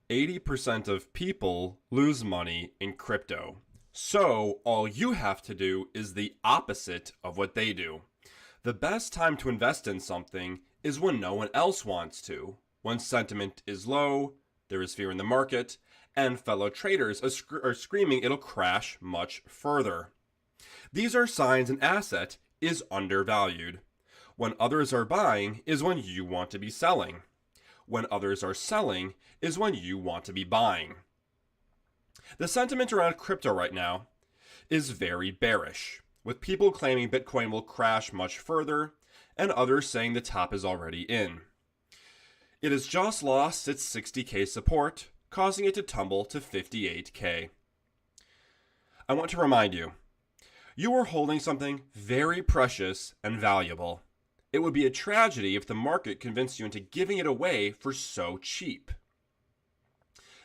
80% of people lose money in crypto. So all you have to do is the opposite of what they do. The best time to invest in something is when no one else wants to. When sentiment is low, there is fear in the market, and fellow traders are screaming it'll crash much further. These are signs an asset is undervalued. When others are buying is when you want to be selling. When others are selling is when you want to be buying. The sentiment around crypto right now is very bearish, with people claiming Bitcoin will crash much further and others saying the top is already in. It has just lost its 60K support, causing it to tumble to 58K. I want to remind you, you are holding something very precious and valuable. It would be a tragedy if the market convinced you into giving it away for so cheap.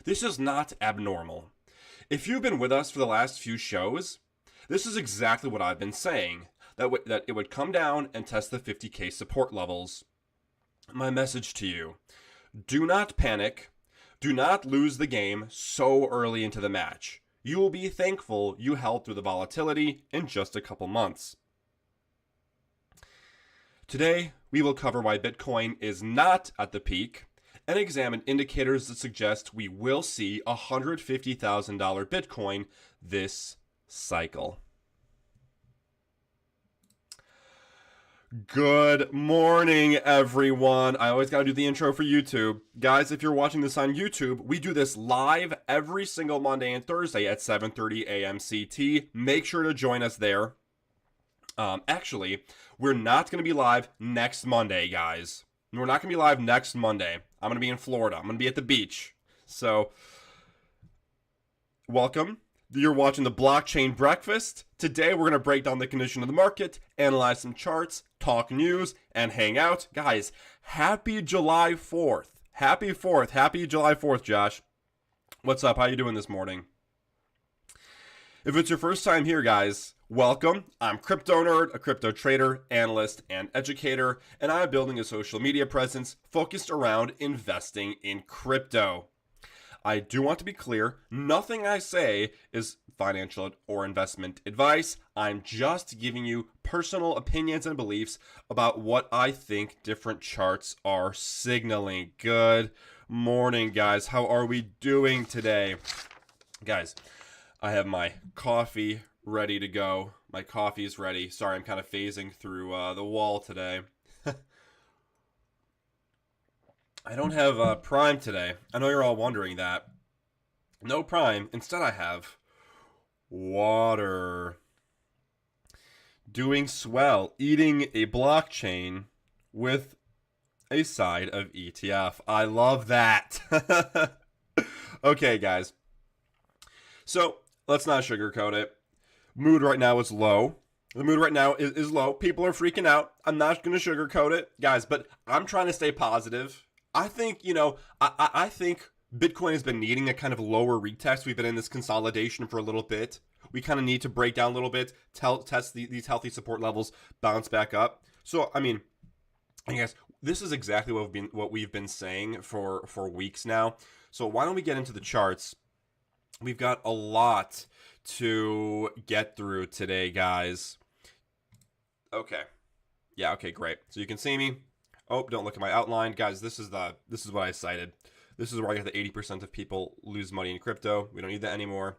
This is not abnormal. If you've been with us for the last few shows, this is exactly what I've been saying, that it would come down and test the 50K support levels. My message to you, do not panic. Do not lose the game so early into the match. You will be thankful you held through the volatility in just a couple months. Today, we will cover why Bitcoin is not at the peak and examine indicators that suggest we will see $150,000 Bitcoin this cycle. Good morning, everyone. I always got to do the intro for YouTube. Guys, if you're watching this on YouTube, we do this live every single Monday and Thursday at 7:30 a.m. CT. Make sure to join us there. Actually, we're not going to be live next Monday, guys. We're not going to be live next Monday. I'm going to be in Florida. I'm going to be at the beach. So, welcome. You're watching the Blockchain Breakfast. Today, we're going to break down the condition of the market, analyze some charts, talk news, and hang out. Guys, happy July 4th. Happy 4th. Happy July 4th, Josh. What's up? How you doing this morning? If it's your first time here, guys, welcome. I'm Crypto Nerd, a crypto trader, analyst, and educator, and I'm building a social media presence focused around investing in crypto. I do want to be clear, nothing I say is financial or investment advice. I'm just giving you personal opinions and beliefs about what I think different charts are signaling. Good morning, guys. How are we doing today? Guys, I have my coffee ready to go. My coffee is ready. Sorry, I'm kind of phasing through the wall today. I don't have Prime today. I know you're all wondering that. No Prime. Instead, I have water. Doing swell. Eating a blockchain with a side of ETF. I love that. Okay, guys. So, let's not sugarcoat it. Mood right now is low. The mood right now is low. People are freaking out. I'm not going to sugarcoat it, guys, but I'm trying to stay positive. I think, I think Bitcoin has been needing a kind of lower retest. We've been in this consolidation for a little bit. We kind of need to break down a little bit, test these healthy support levels, bounce back up. So, I mean, I guess this is exactly what we've been saying for weeks now. So why don't we get into the charts? We've got a lot to get through today, guys. Okay. Yeah, okay, great. So you can see me. Oh, don't look at my outline. Guys, this is what I cited. This is where I got the 80% of people lose money in crypto. We don't need that anymore.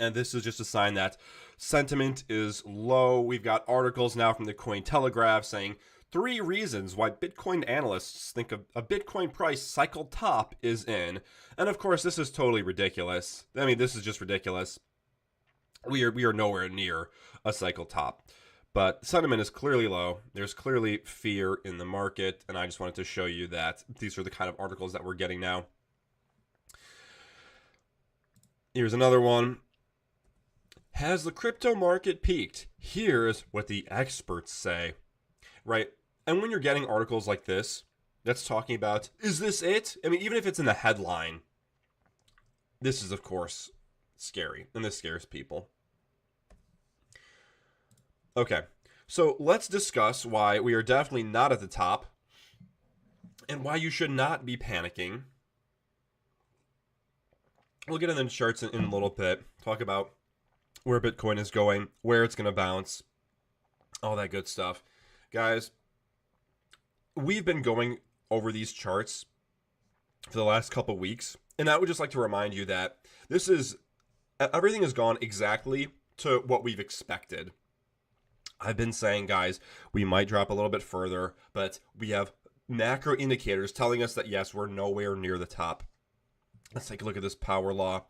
And this is just a sign that sentiment is low. We've got articles now from the Cointelegraph saying 3 reasons why Bitcoin analysts think a Bitcoin price cycle top is in. And of course, this is totally ridiculous. I mean, this is just ridiculous. We are nowhere near a cycle top. But sentiment is clearly low. There's clearly fear in the market, and I just wanted to show you that these are the kind of articles that we're getting now. Here's another one. Has the crypto market peaked? Here's what the experts say. Right? And when you're getting articles like this, that's talking about, is this it? I mean, even if it's in the headline, this is, of course, scary, and this scares people. Okay, so let's discuss why we are definitely not at the top and why you should not be panicking We'll get into the charts in a little bit. Talk about where Bitcoin is going, where it's going to bounce, all that good stuff. Guys, we've been going over these charts for the last couple weeks, and I would just like to remind you that everything has gone exactly to what we've expected. I've been saying, guys, we might drop a little bit further, but we have macro indicators telling us that, yes, we're nowhere near the top. Let's take a look at this power law.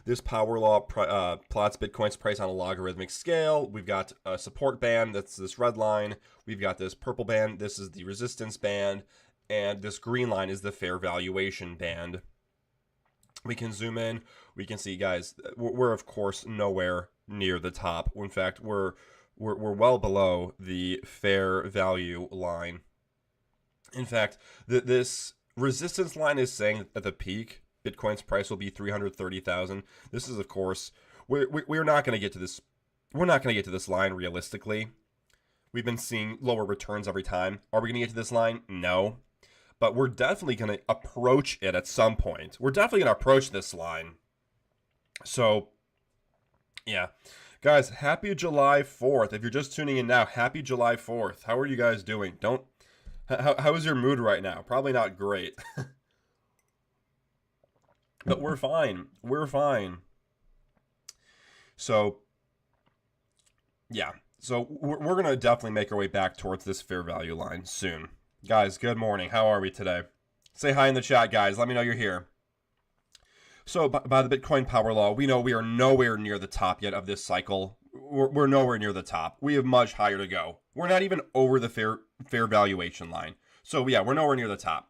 This power law plots Bitcoin's price on a logarithmic scale. We've got a support band, that's this red line. We've got this purple band, this is the resistance band. And this green line is the fair valuation band. We can zoom in. We can see, guys, we're of course nowhere near the top. In fact, we're well below the fair value line. In fact, this resistance line is saying at the peak, Bitcoin's price will be 330,000. This is, of course, we're not going to get to this. We're not going to get to this line realistically. We've been seeing lower returns every time. Are we going to get to this line? No. But we're definitely going to approach it at some point. We're definitely going to approach this line. So, yeah. Guys, happy July 4th. If you're just tuning in now, happy July 4th. How are you guys doing? How is your mood right now? Probably not great. But we're fine. We're fine. So, yeah. So we're going to definitely make our way back towards this fair value line soon. Guys, good morning. How are we today? Say hi in the chat, guys. Let me know you're here. So by the Bitcoin power law, we know we are nowhere near the top yet of this cycle. We're nowhere near the top. We have much higher to go. We're not even over the fair valuation line. So yeah, we're nowhere near the top.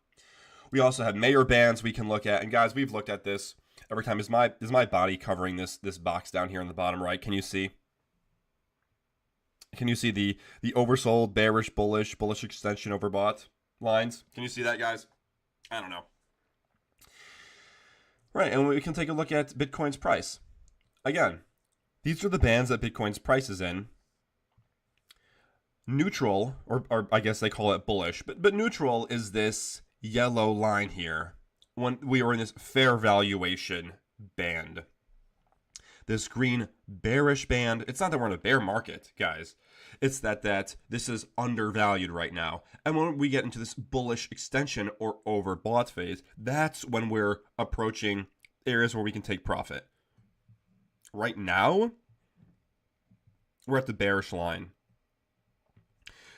We also have Mayer bands we can look at. And guys, we've looked at this every time. Is my body covering this box down here in the bottom right? Can you see? Can you see the oversold, bearish, bullish extension, overbought lines? Can you see that, guys? I don't know. Right, and we can take a look at Bitcoin's price. Again, these are the bands that Bitcoin's price is in. Neutral, or I guess they call it bullish, but neutral is this yellow line here when we are in this fair valuation band. This green bearish band, it's not that we're in a bear market, guys. It's that this is undervalued right now. And when we get into this bullish extension or overbought phase, that's when we're approaching areas where we can take profit. Right now, we're at the bearish line.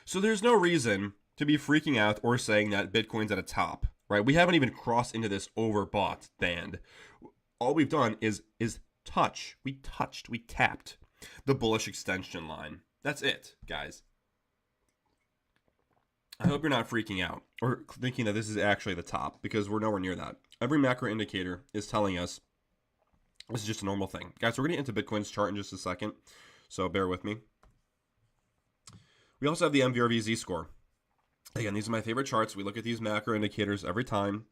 So there's no reason to be freaking out or saying that Bitcoin's at a top, right? We haven't even crossed into this overbought band. All we've done is touch. We tapped the bullish extension line. That's it, guys. I hope you're not freaking out or thinking that this is actually the top, because we're nowhere near that. Every macro indicator is telling us this is just a normal thing. Guys, we're going to get into Bitcoin's chart in just a second, so bear with me. We also have the MVRV Z-score. Again, these are my favorite charts. We look at these macro indicators every time.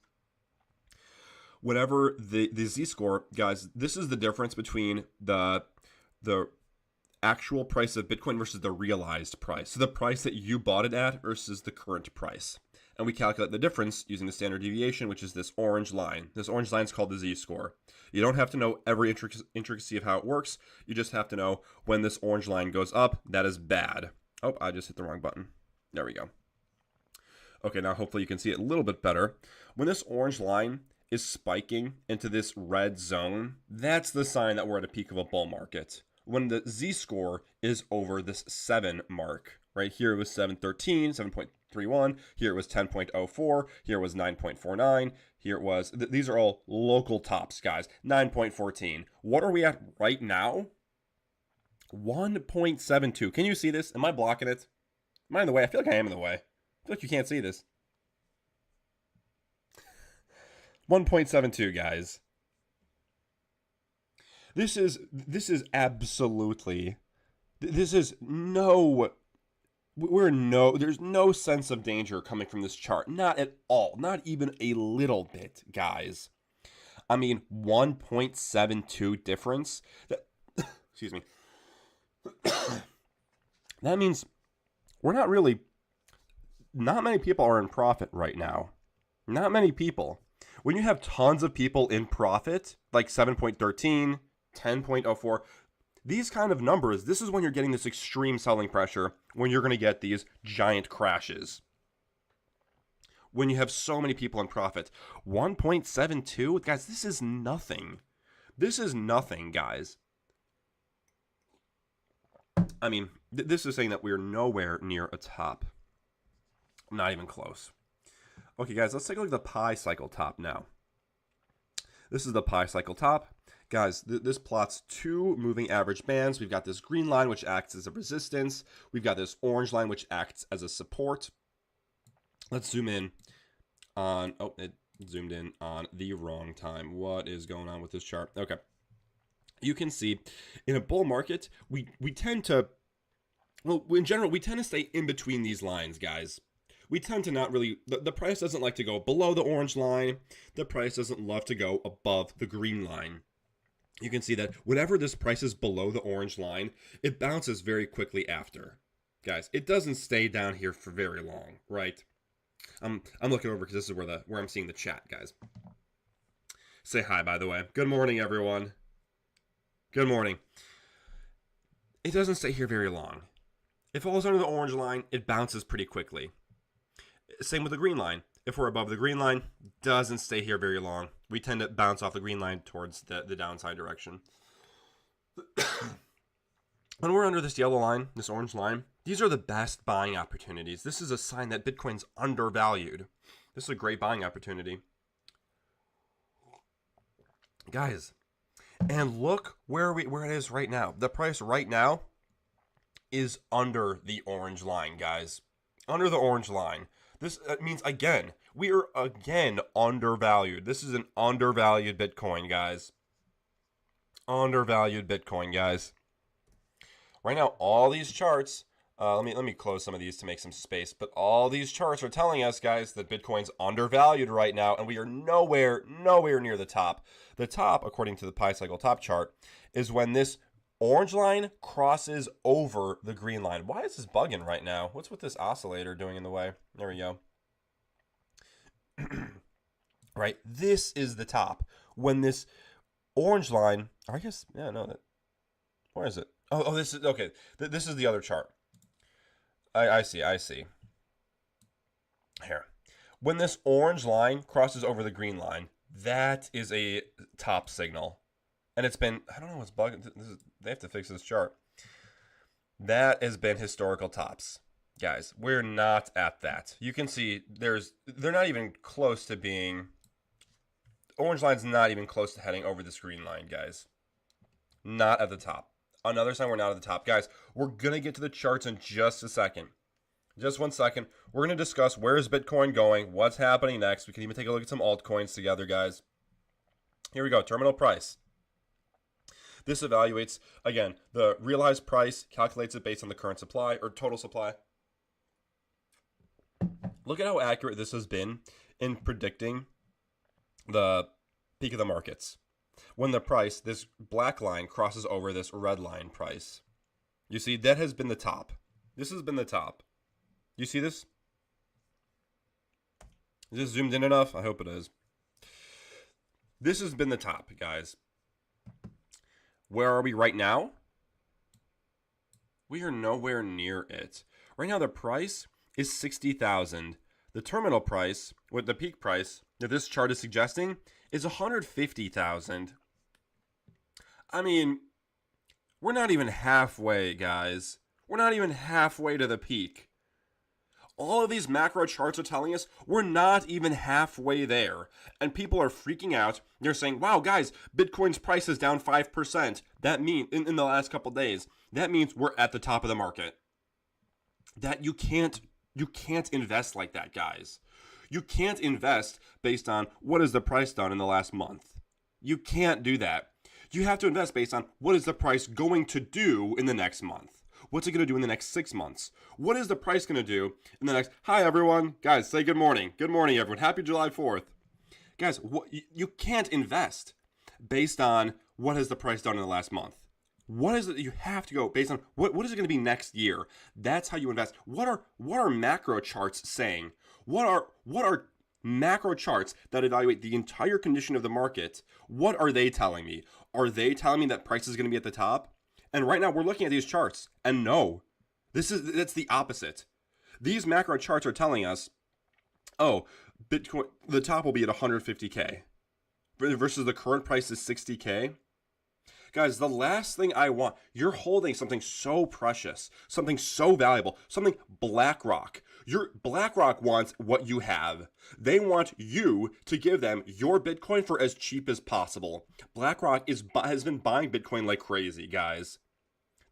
Whatever the Z-score, guys, this is the difference between the actual price of Bitcoin versus the realized price. So the price that you bought it at versus the current price. And we calculate the difference using the standard deviation, which is this orange line. This orange line is called the Z-score. You don't have to know every intricacy of how it works. You just have to know when this orange line goes up, that is bad. Oh, I just hit the wrong button. There we go. Okay, now hopefully you can see it a little bit better. When this orange line is spiking into this red zone, that's the sign that we're at a peak of a bull market. When the Z-score is over this 7 mark, right here it was 7.13, 7.31, here it was 10.04, here it was 9.49, here it was, these are all local tops, guys, 9.14. What are we at right now? 1.72. Can you see this? Am I blocking it? Am I in the way? I feel like I am in the way. I feel like you can't see this. 1.72, guys. This is absolutely, this is no, there's no sense of danger coming from this chart. Not at all. Not even a little bit, guys. I mean, 1.72 difference. Excuse me. That means not many people are in profit right now. Not many people. When you have tons of people in profit, like 7.13, 10.04, these kind of numbers, this is when you're getting this extreme selling pressure, when you're going to get these giant crashes. When you have so many people in profit. 1.72, guys, this is nothing. This is nothing, guys. I mean, this is saying that we're nowhere near a top. Not even close. Okay, guys, let's take a look at the pi cycle top now. This is the pi cycle top. Guys, this plots two moving average bands. We've got this green line, which acts as a resistance. We've got this orange line, which acts as a support. Let's zoom in on, oh, it zoomed in on the wrong time. What is going on with this chart? Okay. You can see in a bull market, we tend to, well, in general, we tend to stay in between these lines, guys. We tend to not really, the price doesn't like to go below the orange line. The price doesn't love to go above the green line. You can see that whenever this price is below the orange line, it bounces very quickly after. Guys, it doesn't stay down here for very long, right? I'm looking over because this is where I'm seeing the chat, guys. Say hi, by the way. Good morning, everyone. Good morning. It doesn't stay here very long. If it falls under the orange line, it bounces pretty quickly. Same with the green line. If we're above the green line, doesn't stay here very long. We tend to bounce off the green line towards the downside direction. When we're under this yellow line, this orange line, these are the best buying opportunities. This is a sign that Bitcoin's undervalued. This is a great buying opportunity. Guys, and look where it is right now. The price right now is under the orange line, guys. Under the orange line. This means, again, we are again undervalued. This is an undervalued Bitcoin, guys. Undervalued Bitcoin, guys. Right now, all these charts, let me close some of these to make some space, but all these charts are telling us, guys, that Bitcoin's undervalued right now, and we are nowhere near the top. The top, according to the Pi Cycle top chart, is when this orange line crosses over the green line. Why is this bugging right now? What's with this oscillator doing in the way? There we go. Right, this is the top. When this orange line, I guess, yeah, no, that, where is it? Oh, this is, okay, this is the other chart. I see. Here. When this orange line crosses over the green line, that is a top signal. And it's been, I don't know what's bugging. They have to fix this chart. That has been historical tops. Guys, we're not at that. You can see they're not even close to being, orange line's not even close to heading over this green line, guys. Not at the top. Another sign we're not at the top. Guys, we're going to get to the charts in just a second. Just 1 second. We're going to discuss where is Bitcoin going, what's happening next. We can even take a look at some altcoins together, guys. Here we go. Terminal price. This evaluates, again, the realized price, calculates it based on the current supply or total supply. Look at how accurate this has been in predicting the peak of the markets. When the price, this black line, crosses over this red line price. You see, that has been the top. This has been the top. You see this? Is this zoomed in enough? I hope it is. This has been the top, guys. Where are we right now? We are nowhere near it. Right now, the price is 60,000. The terminal price, with the peak price that this chart is suggesting, is 150,000. I mean, we're not even halfway, guys. We're not even halfway to the peak. All of these macro charts are telling us we're not even halfway there. And people are freaking out. They're saying, wow, guys, Bitcoin's price is down 5%. That means, in the last couple days, that means we're at the top of the market. That you can't invest like that, guys. You can't invest based on what is the price done in the last month. You can't do that. You have to invest based on what is the price going to do in the next month. What's it going to do in the next 6 months? What is the price going to do in the next... Hi, everyone. Guys, say good morning. Good morning, everyone. Happy July 4th. Guys, you can't invest based on what has the price done in the last month. What is it? You have to go based on what is it going to be next year? That's how you invest. What are macro charts saying? What are macro charts that evaluate the entire condition of the market, what are they telling me? Are they telling me that price is going to be at the top? And right now we're looking at these charts, and no, that's the opposite. These macro charts are telling us, oh, Bitcoin, the top will be at 150K versus the current price is 60K. Guys, the last thing I want, you're holding something so precious, something so valuable, something BlackRock. BlackRock wants what you have. They want you to give them your Bitcoin for as cheap as possible. BlackRock has been buying Bitcoin like crazy, guys.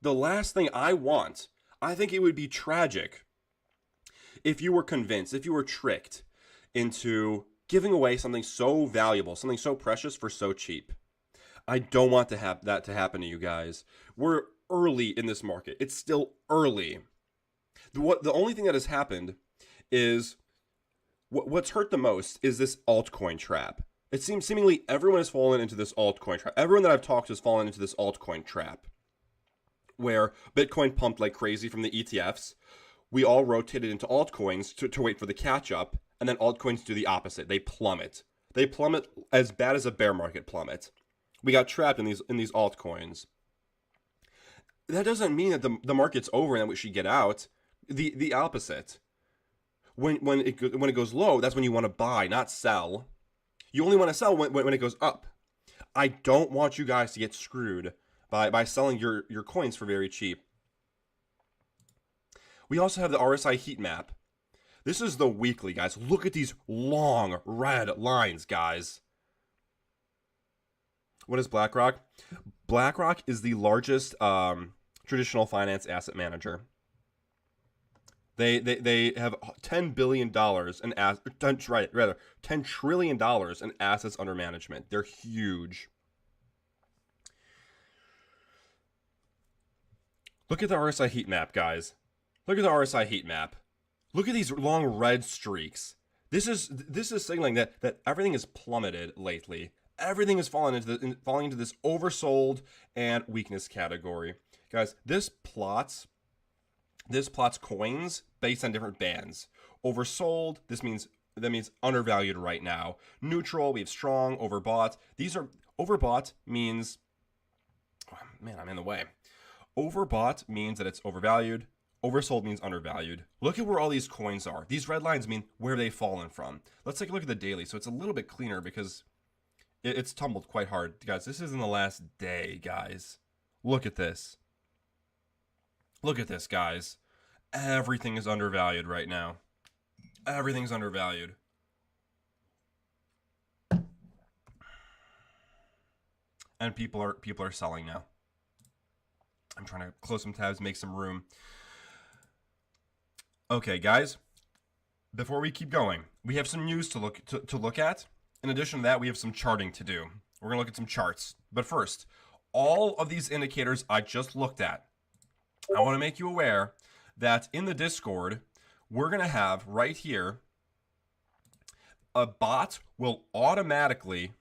The last thing I want, I think it would be tragic if you were convinced, if you were tricked into giving away something so valuable, something so precious for so cheap. I don't want to have that to happen to you guys. We're early in this market. It's still early. The only thing that has happened is what's hurt the most is this altcoin trap. It seems seemingly everyone has fallen into this altcoin trap. Everyone that I've talked to has fallen into this altcoin trap, where Bitcoin pumped like crazy from the ETFs. We all rotated into altcoins to wait for the catch up, and then altcoins do the opposite. They plummet. They plummet as bad as a bear market plummet. We got trapped in these altcoins. That doesn't mean that the market's over and that we should get out. The opposite. When it goes low, that's when you want to buy, not sell. You only want to sell when it goes up. I don't want you guys to get screwed by selling your coins for very cheap. We also have the RSI heat map. This is the weekly, guys. Look at these long red lines, guys. What is BlackRock? BlackRock is the largest traditional finance asset manager. They have $10 billion in $10 trillion in assets under management. They're huge. Look at the RSI heat map, guys. Look at the RSI heat map. Look at these long red streaks. This is signaling that everything has plummeted lately. Everything is falling into this oversold and weakness category. Guys, this plots coins based on different bands. Oversold, that means undervalued right now. Neutral, we have strong, overbought. These are overbought means, oh, man, I'm in the way. Overbought means that it's overvalued. Oversold means undervalued. Look at where all these coins are. These red lines mean where they've fallen from. Let's take a look at the daily. So it's a little bit cleaner because it's tumbled quite hard. Guys, this is in the last day, guys. Look at this. Look at this, guys. Everything is undervalued right now. Everything's undervalued. And people are selling now. I'm trying to close some tabs, make some room. Okay, guys. Before we keep going, we have some news to look at. In addition to that, we have some charting to do. We're going to look at some charts. But first, all of these indicators I just looked at, I want to make you aware that in the Discord, we're going to have right here, a bot will automatically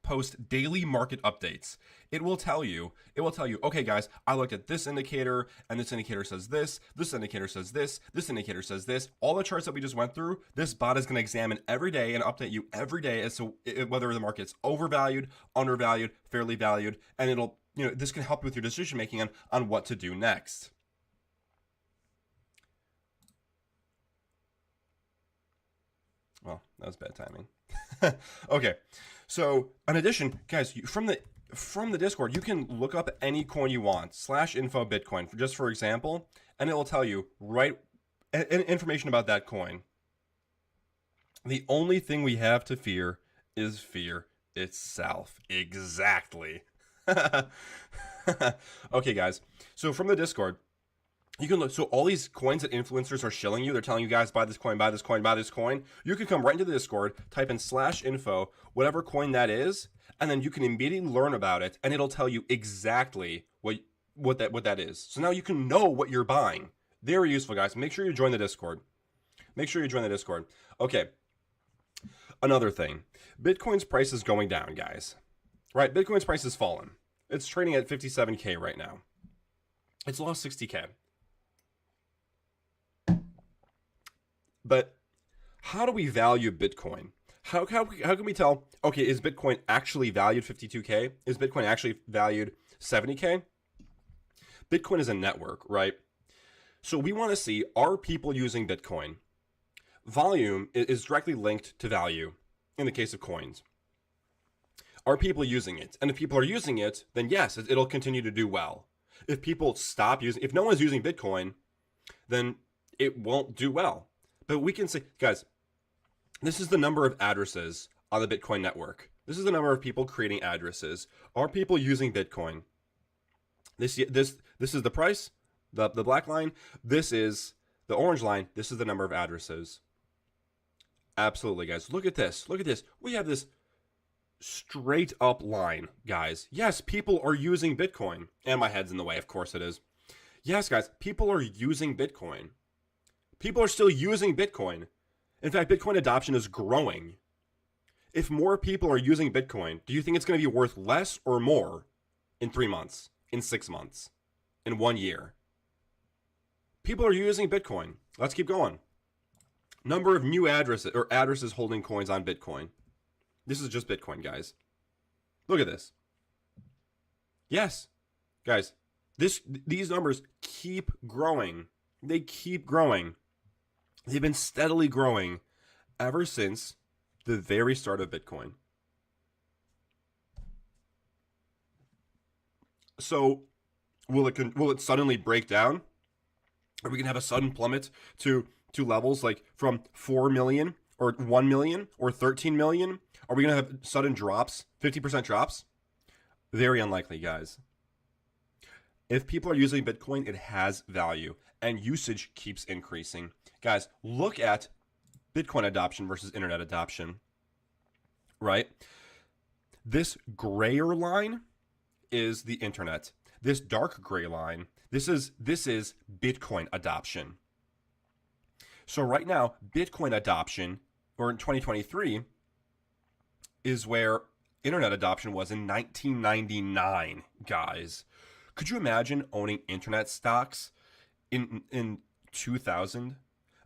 post daily market updates. It will tell you, okay guys, I looked at this indicator and this indicator says this indicator says this indicator says this. All the charts that we just went through, this bot is going to examine every day and update you every day as to whether the market's overvalued, undervalued, fairly valued, and it'll, this can help you with your decision making on what to do next. Well, that was bad timing. Okay, so in addition, guys, from the Discord, you can look up any coin you want, /info Bitcoin, just for example, and it will tell you information about that coin. The only thing we have to fear is fear itself. Exactly. Okay, guys, so from the Discord, you can look, so all these coins that influencers are shilling you, they're telling you guys, buy this coin, buy this coin, buy this coin. You can come right into the Discord, type in /info, whatever coin that is, and then you can immediately learn about it, and it'll tell you exactly what that is. So now you can know what you're buying. Very useful, guys. Make sure you join the Discord. Okay. Another thing. Bitcoin's price is going down, guys. Right? Bitcoin's price has fallen. It's trading at 57K right now. It's lost 60K. But how do we value Bitcoin? How can we tell, okay, is Bitcoin actually valued 52K? Is Bitcoin actually valued 70K? Bitcoin is a network, right? So we want to see, are people using Bitcoin? Volume is directly linked to value in the case of coins. Are people using it? And if people are using it, then yes, it'll continue to do well. If people stop using, if no one's using Bitcoin, then it won't do well. But we can say, guys, this is the number of addresses on the Bitcoin network. This is the number of people creating addresses. Are people using Bitcoin? This is the price, the black line. This is the orange line. This is the number of addresses. Absolutely, guys. Look at this. Look at this. We have this straight up line, guys. Yes, people are using Bitcoin. And my head's in the way. Of course it is. Yes, guys, people are using Bitcoin. People are still using Bitcoin. In fact, Bitcoin adoption is growing. If more people are using Bitcoin, do you think it's going to be worth less or more in 3 months, in 6 months, in 1 year? People are using Bitcoin. Let's keep going. Number of new addresses or addresses holding coins on Bitcoin. This is just Bitcoin, guys. Look at this. Yes, guys, these numbers keep growing. They keep growing. They've been steadily growing ever since the very start of Bitcoin. So will it suddenly break down? Are we gonna have a sudden plummet to levels like from 4 million or 1 million or 13 million? Are we gonna have sudden drops, 50% drops? Very unlikely, guys. If people are using Bitcoin, it has value and usage keeps increasing. Guys, look at Bitcoin adoption versus internet adoption, right? This grayer line is the internet. This dark gray line, this is Bitcoin adoption. So right now, Bitcoin adoption, or in 2023, is where internet adoption was in 1999, guys. Could you imagine owning internet stocks in 2000?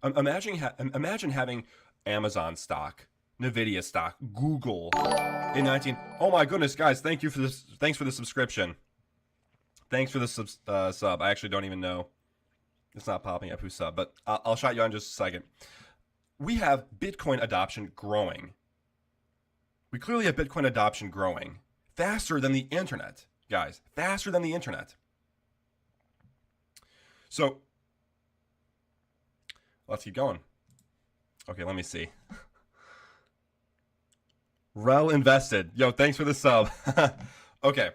Imagine having Amazon stock, Nvidia stock, Google in 19. Oh my goodness, guys! Thank you for this. Thanks for the subscription. Thanks for the sub. I actually don't even know. It's not popping up who sub, but I'll shout you on just a second. We have Bitcoin adoption growing. We clearly have Bitcoin adoption growing faster than the internet, guys. Faster than the internet. So let's keep going. Okay, let me see. Rel invested. Yo, thanks for the sub. Okay.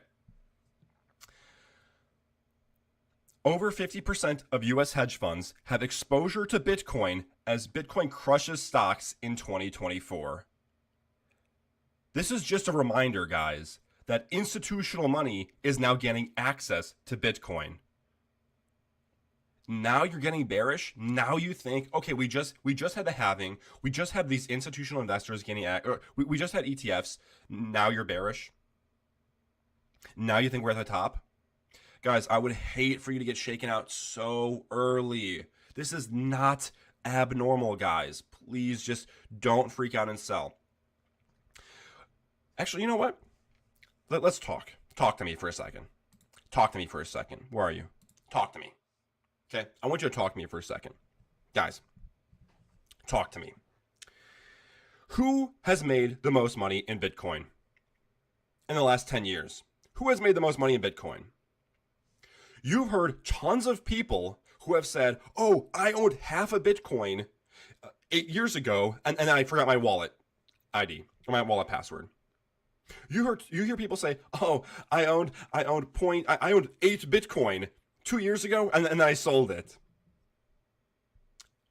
Over 50% of US hedge funds have exposure to Bitcoin as Bitcoin crushes stocks in 2024. This is just a reminder, guys, that institutional money is now getting access to Bitcoin. Now you're getting bearish. Now you think, okay, we just had the halving. We just had these institutional investors getting we just had ETFs. Now you're bearish. Now you think we're at the top. Guys, I would hate for you to get shaken out so early. This is not abnormal, guys. Please just don't freak out and sell. Actually, you know what? Let's talk. Talk to me for a second. Talk to me for a second. Where are you? Talk to me. Okay? I want you to talk to me for a second. Guys, talk to me. Who has made the most money in Bitcoin in the last 10 years? Who has made the most money in Bitcoin? You've heard tons of people who have said, oh, I owned half a Bitcoin 8 years ago, and then I forgot my wallet ID, or my wallet password. You hear people say, oh, I owned 8 Bitcoin 2 years ago, and then I sold it.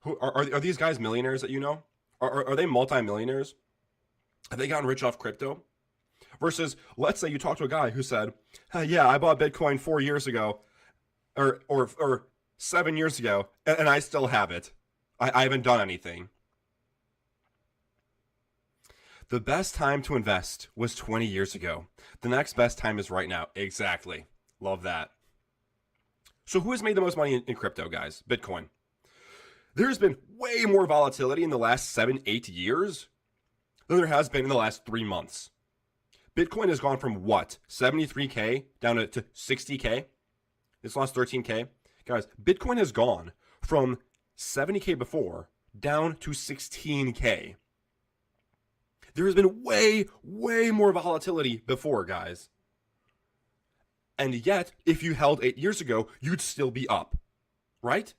Who are these guys millionaires that you know? Are they multimillionaires? Have they gotten rich off crypto? Versus, let's say you talk to a guy who said, yeah, I bought Bitcoin 4 years ago, or 7 years ago, and I still have it. I haven't done anything. The best time to invest was 20 years ago. The next best time is right now. Exactly. Love that. So who has made the most money in crypto, guys? Bitcoin. There's been way more volatility in the last 7-8 years than there has been in the last 3 months. Bitcoin has gone from what? 73K down to 60K? It's lost 13K. Guys, Bitcoin has gone from 70K before down to 16K. There has been way, way more volatility before, guys. And yet, if you held 8 years ago, you'd still be up, right?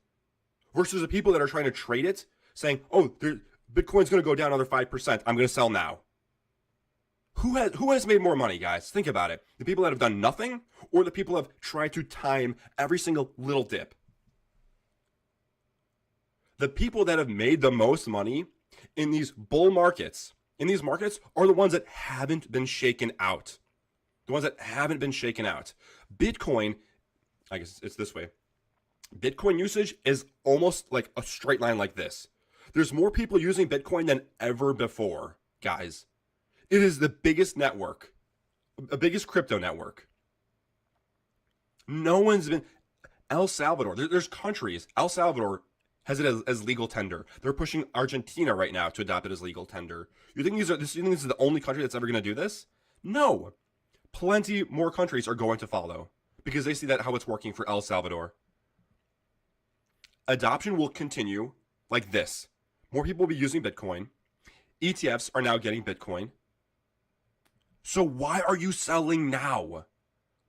Versus the people that are trying to trade it, saying, oh, Bitcoin's going to go down another 5%. I'm going to sell now. Who has made more money, guys? Think about it. The people that have done nothing, or the people that have tried to time every single little dip? The people that have made the most money in these bull markets, are the ones that haven't been shaken out. The ones that haven't been shaken out. Bitcoin, I guess it's this way. Bitcoin usage is almost like a straight line like this. There's more people using Bitcoin than ever before, guys. It is the biggest network, the biggest crypto network. No one's been. El Salvador, there's countries. El Salvador has it as legal tender. They're pushing Argentina right now to adopt it as legal tender. You think this is the only country that's ever going to do this? No. Plenty more countries are going to follow because they see that how it's working for El Salvador. Adoption will continue like this. More people will be using Bitcoin. ETFs are now getting Bitcoin. So why are you selling now?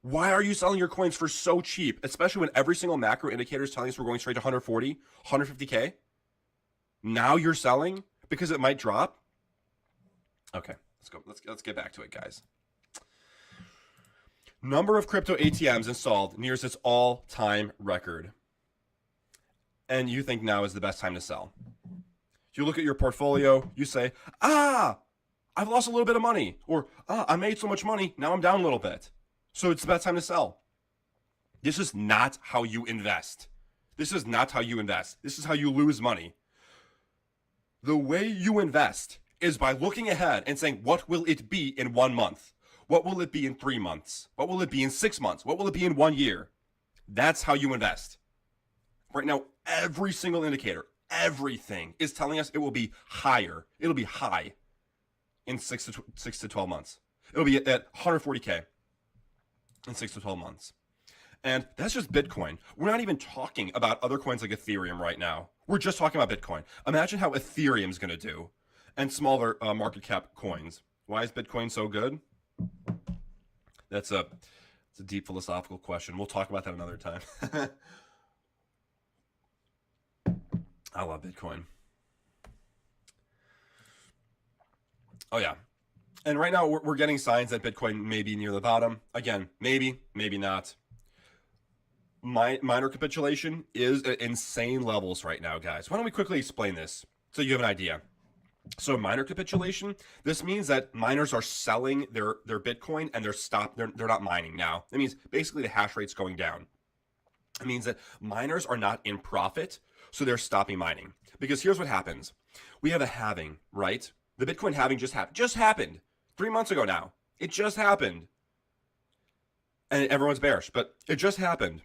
Why are you selling your coins for so cheap, especially when every single macro indicator is telling us we're going straight to 140, 150K? Now you're selling because it might drop? Okay, let's go. Let's get back to it, guys. Number of crypto ATMs installed nears its all-time record. And you think now is the best time to sell. You look at your portfolio, you say, I've lost a little bit of money, or I made so much money, now I'm down a little bit. So it's the best time to sell. This is not how you invest. This is not how you invest. This is how you lose money. The way you invest is by looking ahead and saying, what will it be in 1 month? What will it be in 3 months? What will it be in 6 months? What will it be in 1 year? That's how you invest. Right now, every single indicator, everything is telling us it will be higher. It'll be high in 6 to 12 months. It'll be at 140K in 6 to 12 months. And that's just Bitcoin. We're not even talking about other coins like Ethereum right now. We're just talking about Bitcoin. Imagine how Ethereum's going to do and smaller market cap coins. Why is Bitcoin so good? It's a deep philosophical question. We'll talk about that another time. I love Bitcoin. Oh, yeah. And right now, we're getting signs that Bitcoin may be near the bottom. Again, maybe not. Minor capitulation is at insane levels right now, guys. Why don't we quickly explain this so you have an idea? So minor capitulation, this means that miners are selling their Bitcoin and they're not mining now. That means basically the hash rate's going down. It means that miners are not in profit, so they're stopping mining. Because here's what happens. We have a halving, right? The Bitcoin halving just happened 3 months ago now. It just happened. And everyone's bearish, but it just happened.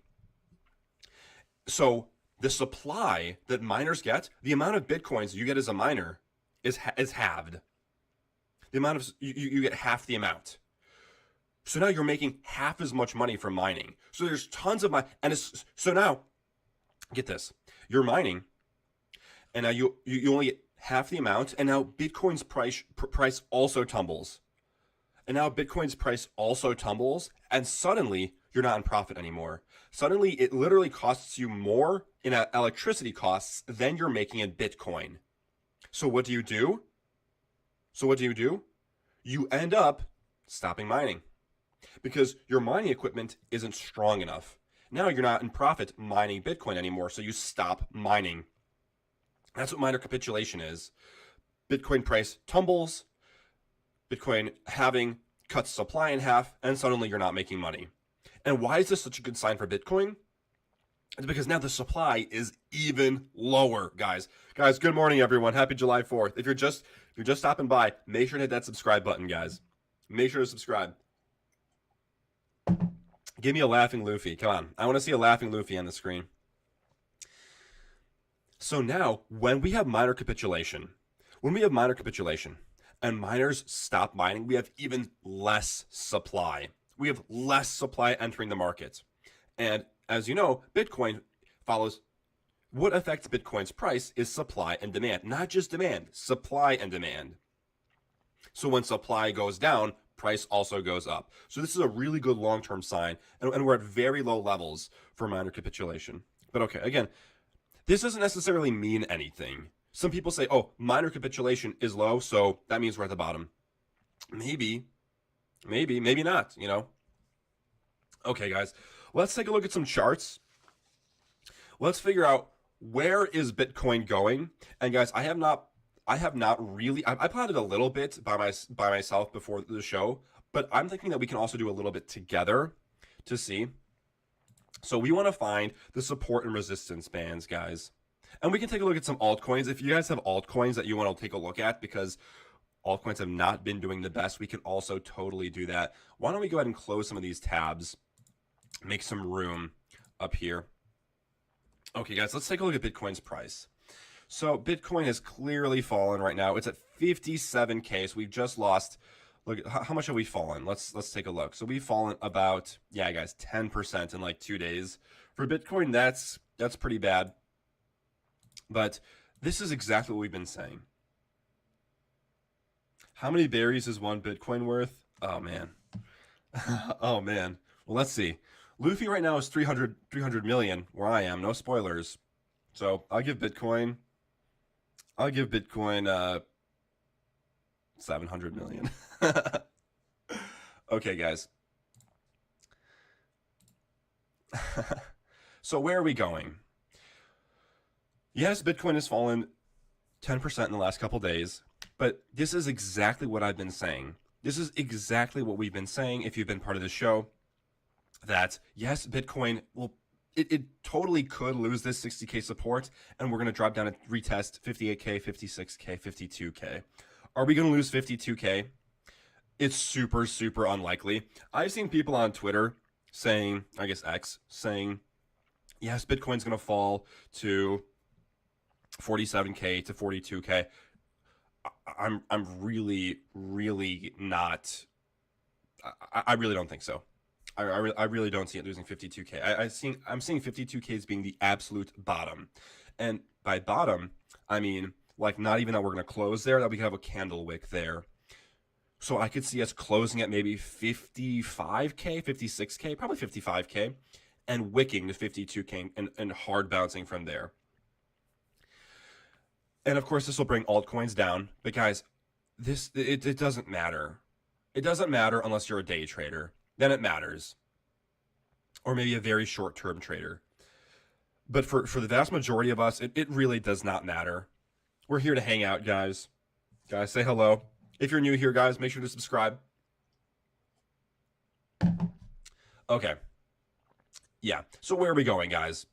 So the supply that miners get, the amount of Bitcoins you get as a miner is halved. The amount of you get half the amount. So now you're making half as much money from mining. So there's tons of so now get this. You're mining and now you only get half the amount, and now Bitcoin's price also tumbles. And now Bitcoin's price also tumbles, and suddenly you're not in profit anymore. Suddenly it literally costs you more in electricity costs than you're making in Bitcoin. So what do you do? You end up stopping mining because your mining equipment isn't strong enough. Now you're not in profit mining Bitcoin anymore, so you stop mining. That's what minor capitulation is. Bitcoin price tumbles, Bitcoin halving cuts supply in half, and suddenly you're not making money. And why is this such a good sign for Bitcoin? It's because now the supply is even lower, guys. Guys, good morning, everyone. Happy July 4th. If you're just stopping by, make sure to hit that subscribe button, guys. Make sure to subscribe. Give me a laughing Luffy. Come on. I want to see a laughing Luffy on the screen. So now, when we have minor capitulation, and miners stop mining, we have even less supply. We have less supply entering the market. And as you know, Bitcoin follows what affects Bitcoin's price is supply and demand, not just demand, supply and demand. So when supply goes down, price also goes up. So this is a really good long-term sign, and we're at very low levels for minor capitulation. But okay, again, this doesn't necessarily mean anything. Some people say, oh, minor capitulation is low, so that means we're at the bottom. Maybe not, you know? Okay, guys, let's take a look at some charts. Let's figure out where is Bitcoin going. And guys, I have not really, I plotted a little bit by myself before the show, but I'm thinking that we can also do a little bit together to see. So we want to find the support and resistance bands, guys. And we can take a look at some altcoins. If you guys have altcoins that you want to take a look at, because altcoins have not been doing the best, we can also totally do that. Why don't we go ahead and close some of these tabs, make some room up here. Okay, guys, let's take a look at Bitcoin's price. So Bitcoin has clearly fallen right now. It's at 57K, so we've just lost. Look, how much have we fallen? Let's take a look. So we've fallen about, yeah, guys, 10% in like 2 days. For Bitcoin, that's pretty bad. But this is exactly what we've been saying. How many berries is one Bitcoin worth? Oh, man. Oh, man. Well, let's see. Luffy right now is 300 million, where I am. No spoilers. So I'll give Bitcoin 700 million. Okay, guys. So where are we going? Yes, Bitcoin has fallen 10% in the last couple days, but this is exactly what I've been saying. This is exactly what we've been saying if you've been part of the show, that yes, Bitcoin will, it totally could lose this 60K support, and we're going to drop down and retest 58K, 56K, 52K. Are we going to lose 52K? It's super, super unlikely. I've seen people on Twitter saying, I guess X, saying, yes, Bitcoin's going to fall to 47K to 42K. I'm really, really not. I really don't think so. I really don't see it losing 52K. I'm seeing 52K as being the absolute bottom, and by bottom I mean like not even that we're gonna close there, that we could have a candle wick there. So I could see us closing at maybe 55K, 56K, probably 55K, and wicking to 52K and hard bouncing from there. And of course, this will bring altcoins down. But guys, it doesn't matter. It doesn't matter unless you're a day trader. Then it matters. Or maybe a very short-term trader. But for the vast majority of us, it really does not matter. We're here to hang out, guys. Guys, say hello. If you're new here, guys, make sure to subscribe. Okay. Yeah. So where are we going, guys?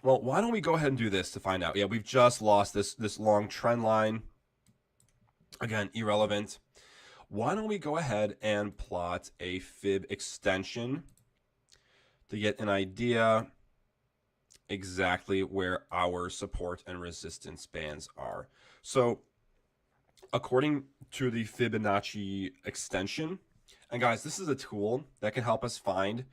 Well, why don't we go ahead and do this to find out? Yeah, we've just lost this long trend line. Again, irrelevant. Why don't we go ahead and plot a fib extension to get an idea exactly where our support and resistance bands are. So according to the Fibonacci extension, and guys, this is a tool that can help us find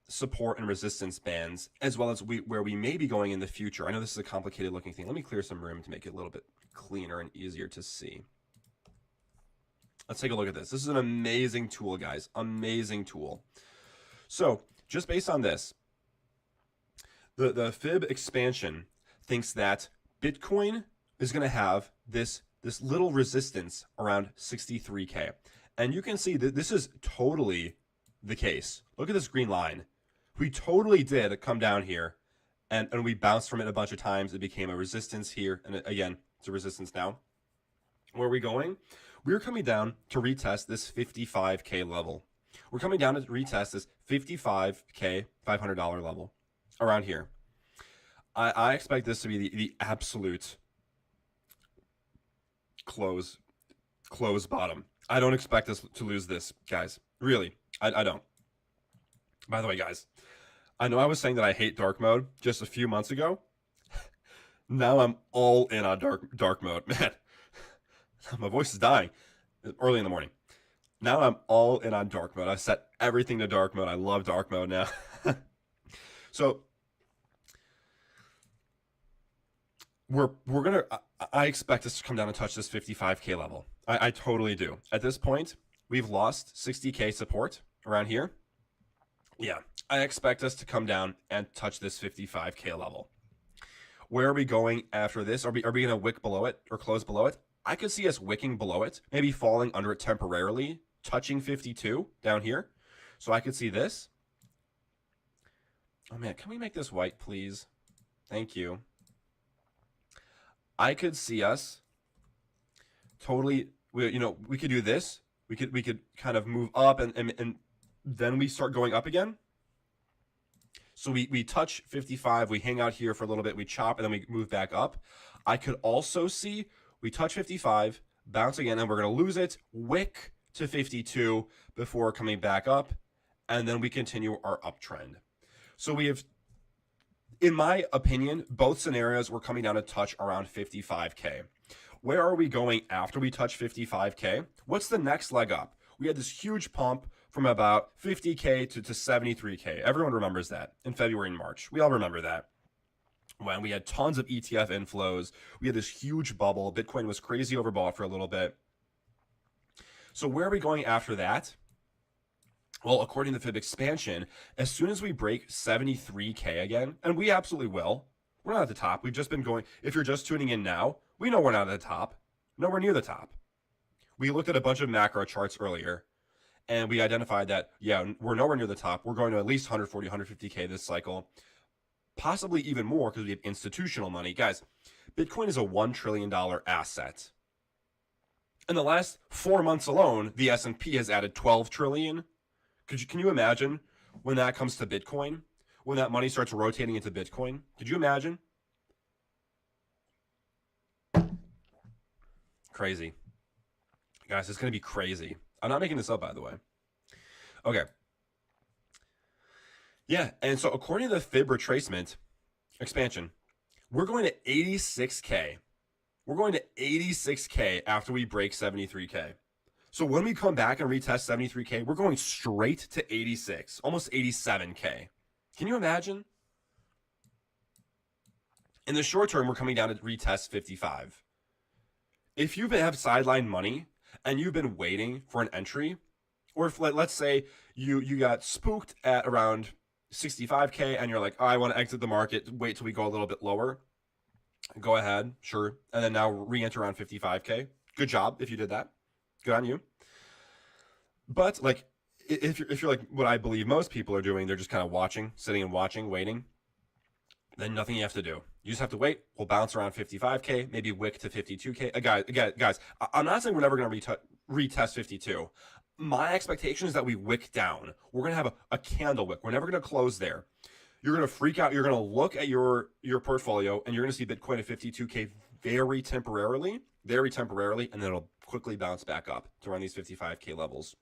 support and resistance bands, as well as where we may be going in the future. I know this is a complicated looking thing. Let me clear some room to make it a little bit cleaner and easier to see. Let's take a look at this. This is an amazing tool, guys. Amazing tool. So just based on this, the fib expansion thinks that Bitcoin is going to have this little resistance around 63K. And you can see that this is totally the case. Look at this green line. We totally did come down here, and we bounced from it a bunch of times. It became a resistance here, and again, it's a resistance now. Where are we going? We're coming down to retest this 55K level. We're coming down to retest this 55K $500 level around here. I expect this to be the absolute close bottom. I don't expect us to lose this, guys. Really, I don't. By the way, guys, I know I was saying that I hate dark mode just a few months ago. Now I'm all in on dark mode. Man, my voice is dying early in the morning. Now I'm all in on dark mode. I set everything to dark mode. I love dark mode now. So we're gonna. I expect us to come down and touch this 55K level. I totally do. At this point, we've lost 60K support around here. Yeah, I expect us to come down and touch this 55K level. Where are we going after this? Are we gonna wick below it or close below it? I could see us wicking below it, maybe falling under it temporarily, touching 52 down here. So I could see this. Oh man, can we make this white, please? Thank you. I could see us totally, we could do this. We could kind of move up and then we start going up again. So we touch 55, we hang out here for a little bit, we chop, and then we move back up. I could also see we touch 55, bounce again, and we're going to lose it, wick to 52 before coming back up, and then we continue our uptrend. So we have, in my opinion, both scenarios we're coming down to touch around 55K. Where are we going after we touch 55K? What's the next leg up? We had this huge pump from about 50K to 73K. Everyone remembers that in February and March. We all remember that. When we had tons of ETF inflows, we had this huge bubble. Bitcoin was crazy overbought for a little bit. So where are we going after that? Well, according to Fib expansion, as soon as we break 73K again, and we absolutely will, we're not at the top. We've just been going, if you're just tuning in now, we know we're not at the top, nowhere near the top. We looked at a bunch of macro charts earlier, and we identified that, yeah, we're nowhere near the top. We're going to at least 140, 150K this cycle, possibly even more because we have institutional money. Guys, Bitcoin is a $1 trillion asset. In the last 4 months alone, the S&P has added 12 trillion. Can you imagine when that comes to Bitcoin? When that money starts rotating into Bitcoin? Could you imagine? Crazy. Guys, it's going to be crazy. I'm not making this up, by the way. Okay. Yeah, and so according to the Fib retracement expansion, we're going to 86K. We're going to 86K after we break 73K. So when we come back and retest 73K, we're going straight to 86, almost 87K. Can you imagine? In the short term, we're coming down to retest 55. If you have sideline money and you've been waiting for an entry, or if let's say you got spooked at around 65K and you're like, oh, I want to exit the market, wait till we go a little bit lower. Go ahead, sure. And then now re-enter around 55K. Good job if you did that. Good on you. But like, if you're like what I believe most people are doing, they're just kind of watching, sitting and watching, waiting. Then nothing you have to do. You just have to wait. We'll bounce around 55K, maybe wick to 52K. Guys, I'm not saying we're never going to retest 52. My expectation is that we wick down. We're going to have a candle wick. We're never going to close there. You're going to freak out. You're going to look at your portfolio and you're going to see Bitcoin at 52K very temporarily, and then it'll quickly bounce back up to around these 55K levels.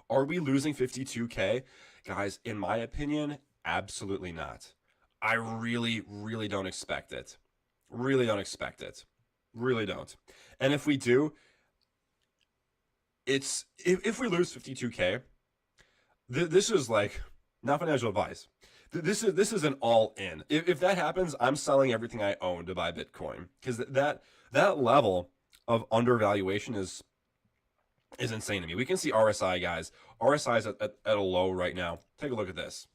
Are we losing 52K? Guys, in my opinion, absolutely not. I really, really don't expect it. Really don't expect it. Really don't. And if we do, it's if we lose 52K, this is like not financial advice. This is an all in. If that happens, I'm selling everything I own to buy Bitcoin because that level of undervaluation is insane to me. We can see RSI, guys. RSI is at a low right now. Take a look at this.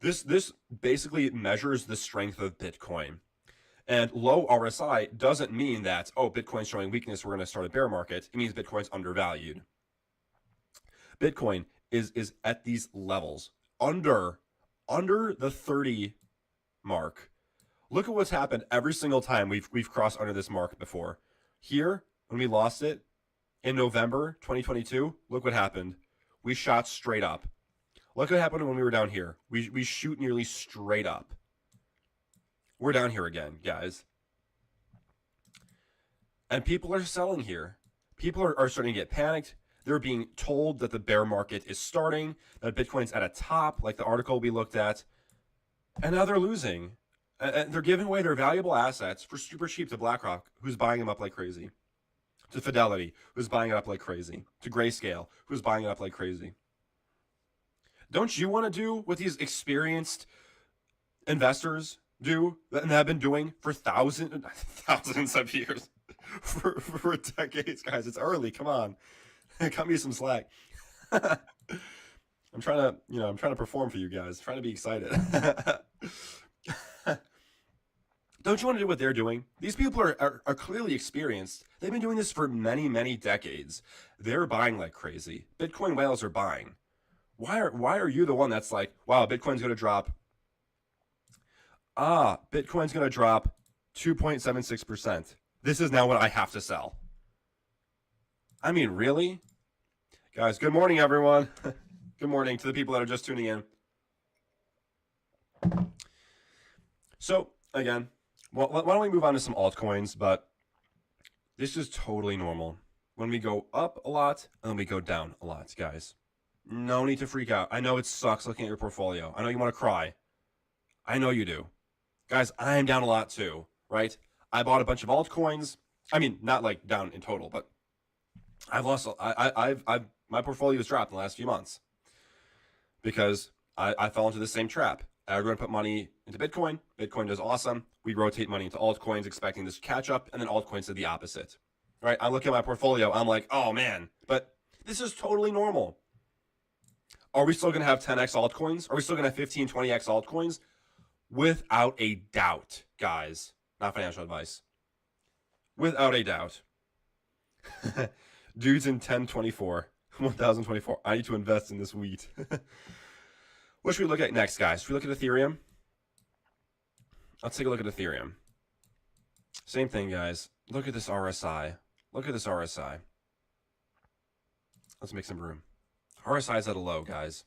This basically measures the strength of Bitcoin. And low RSI doesn't mean that, oh, Bitcoin's showing weakness, we're going to start a bear market. It means Bitcoin's undervalued. Bitcoin is at these levels, under the 30 mark. Look at what's happened every single time we've crossed under this mark before. Here, when we lost it in November 2022, look what happened. We shot straight up. Look what happened when we were down here. We shoot nearly straight up. We're down here again, guys. And people are selling here. People are starting to get panicked. They're being told that the bear market is starting, that Bitcoin's at a top, like the article we looked at. And now they're losing. And they're giving away their valuable assets for super cheap to BlackRock, who's buying them up like crazy. To Fidelity, who's buying it up like crazy. To Grayscale, who's buying it up like crazy. Don't you want to do what these experienced investors do and have been doing for thousands of years? For decades, guys. It's early. Come on. Cut me some slack. I'm trying to perform for you guys. I'm trying to be excited. Don't you want to do what they're doing? These people are clearly experienced. They've been doing this for many, many decades. They're buying like crazy. Bitcoin whales are buying. Why are you the one that's like, wow, Bitcoin's going to drop? Bitcoin's going to drop 2.76%. This is now what I have to sell. I mean, really? Guys, good morning, everyone. Good morning to the people that are just tuning in. So, again, well, why don't we move on to some altcoins? But this is totally normal. When we go up a lot and then we go down a lot, guys. No need to freak out. I know it sucks looking at your portfolio. I know you want to cry. I know you do. Guys, I am down a lot too, right? I bought a bunch of altcoins. I mean, not like down in total, but I've lost. My portfolio's dropped in the last few months because I fell into the same trap. Everyone put money into Bitcoin. Bitcoin does awesome. We rotate money into altcoins, expecting this to catch up, and then altcoins did the opposite. Right? I look at my portfolio. I'm like, oh man, but this is totally normal. Are we still going to have 10x altcoins? Are we still going to have 15, 20x altcoins? Without a doubt, guys. Not financial advice. Without a doubt. Dudes in 1024, 1024. I need to invest in this wheat. What should we look at next, guys? Should we look at Ethereum? Let's take a look at Ethereum. Same thing, guys. Look at this RSI. Look at this RSI. Let's make some room. RSI is at a low, guys.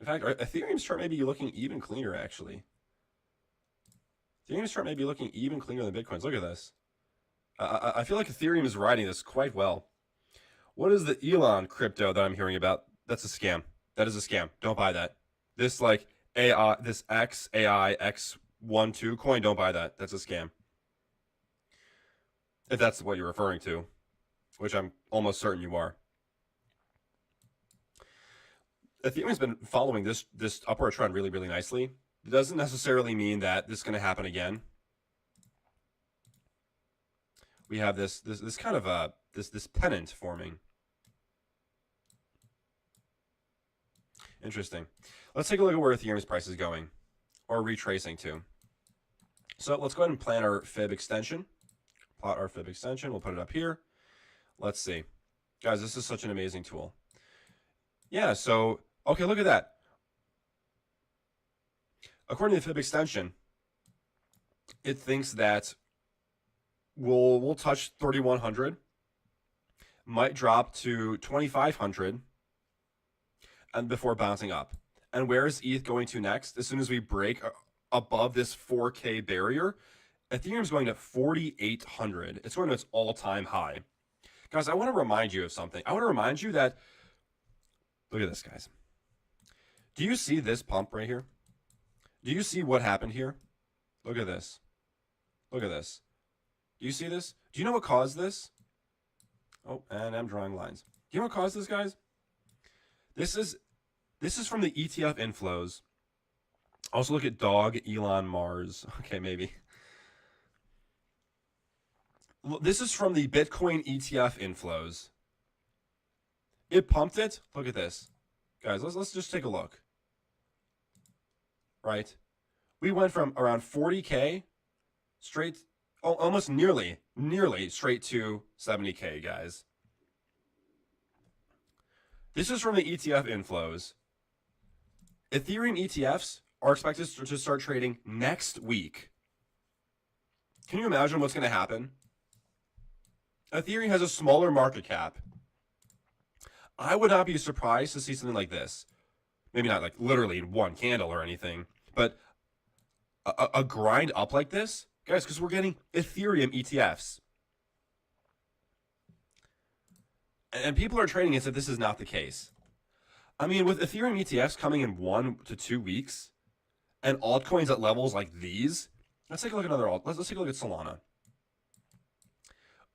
In fact, Ethereum's chart may be looking even cleaner, actually. Ethereum's chart may be looking even cleaner than Bitcoin's. Look at this. I feel like Ethereum is riding this quite well. What is the Elon crypto that I'm hearing about? That's a scam. That is a scam. Don't buy that. This like AI, this XAI X12 coin, don't buy that. That's a scam. If that's what you're referring to, which I'm almost certain you are. Ethereum's been following this upward trend really, really nicely. It doesn't necessarily mean that this is going to happen again. We have this kind of this pennant forming. Interesting. Let's take a look at where Ethereum's price is going, or retracing to. So let's go ahead and plan our fib extension. Plot our fib extension. We'll put it up here. Let's see. Guys, this is such an amazing tool. Yeah, so, okay, look at that. According to the fib extension, it thinks that we'll touch 3,100, might drop to 2,500, and before bouncing up. And where is ETH going to next? As soon as we break above this 4K barrier, Ethereum's going to 4,800. It's going to its all-time high. Guys, I want to remind you of something. I want to remind you that, look at this, guys. Do you see this pump right here? Do you see what happened here? Look at this. Look at this. Do you see this? Do you know what caused this? Oh, and I'm drawing lines. Do you know what caused this, guys? This is from the ETF inflows. Also look at Dog Elon Mars. Okay, maybe. This is from the Bitcoin ETF inflows. It pumped it. Look at this. Guys, let's just take a look. Right? We went from around 40K straight, almost nearly straight to 70K, guys. This is from the ETF inflows. Ethereum ETFs are expected to start trading next week. Can you imagine what's going to happen? Ethereum has a smaller market cap. I would not be surprised to see something like this. Maybe not like literally one candle or anything, but a grind up like this, guys, because we're getting Ethereum ETFs. And people are trading as if this is not the case. I mean, with Ethereum ETFs coming in 1 to 2 weeks, And altcoins at levels like these. Let's take a look at another alt. Let's take a look at Solana.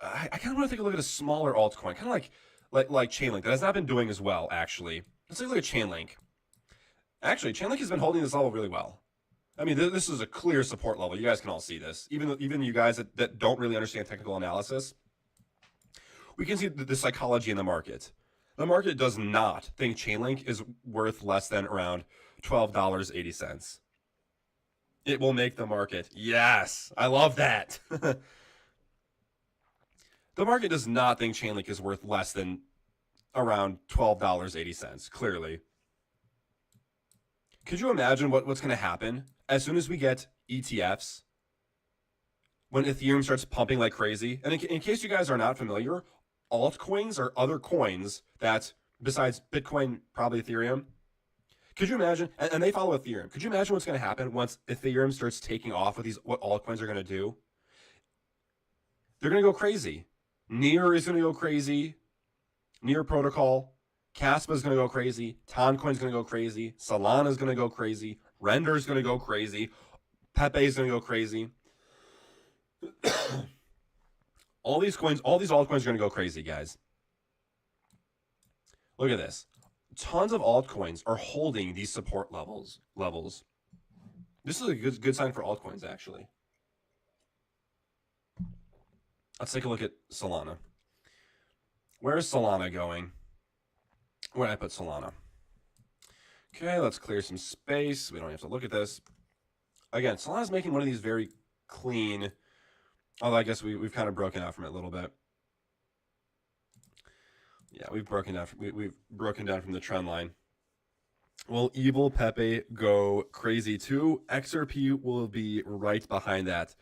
I kind of want to take a look at a smaller altcoin, kind of like Chainlink, that has not been doing as well, actually. Let's take a look at Chainlink. Actually, Chainlink has been holding this level really well. I mean, this is a clear support level. You guys can all see this. Even you guys that don't really understand technical analysis, we can see the psychology in the market. The market does not think Chainlink is worth less than around $12.80. It will make the market. Yes, I love that. The market does not think Chainlink is worth less than around $12.80, clearly. Could you imagine what's going to happen as soon as we get ETFs? When Ethereum starts pumping like crazy? And in case you guys are not familiar, altcoins are other coins that, besides Bitcoin, probably Ethereum. Could you imagine? And they follow Ethereum. Could you imagine what's going to happen once Ethereum starts taking off with what altcoins are going to do? They're going to go crazy. Near is going to go crazy. Near protocol. Caspa is going to go crazy. Toncoin is going to go crazy. Solana is going to go crazy. Render is going to go crazy. Pepe is going to go crazy. All these coins, all these altcoins are going to go crazy, guys. Look at this. Tons of altcoins are holding these support levels. This is a good sign for altcoins, actually. Let's take a look at Solana. Where is Solana going? Where did I put Solana? Okay, let's clear some space. We don't have to look at this. Again, Solana's making one of these very clean, although I guess we've kind of broken out from it a little bit. Yeah, we've broken down from the trend line. Will Evil Pepe go crazy too? XRP will be right behind that.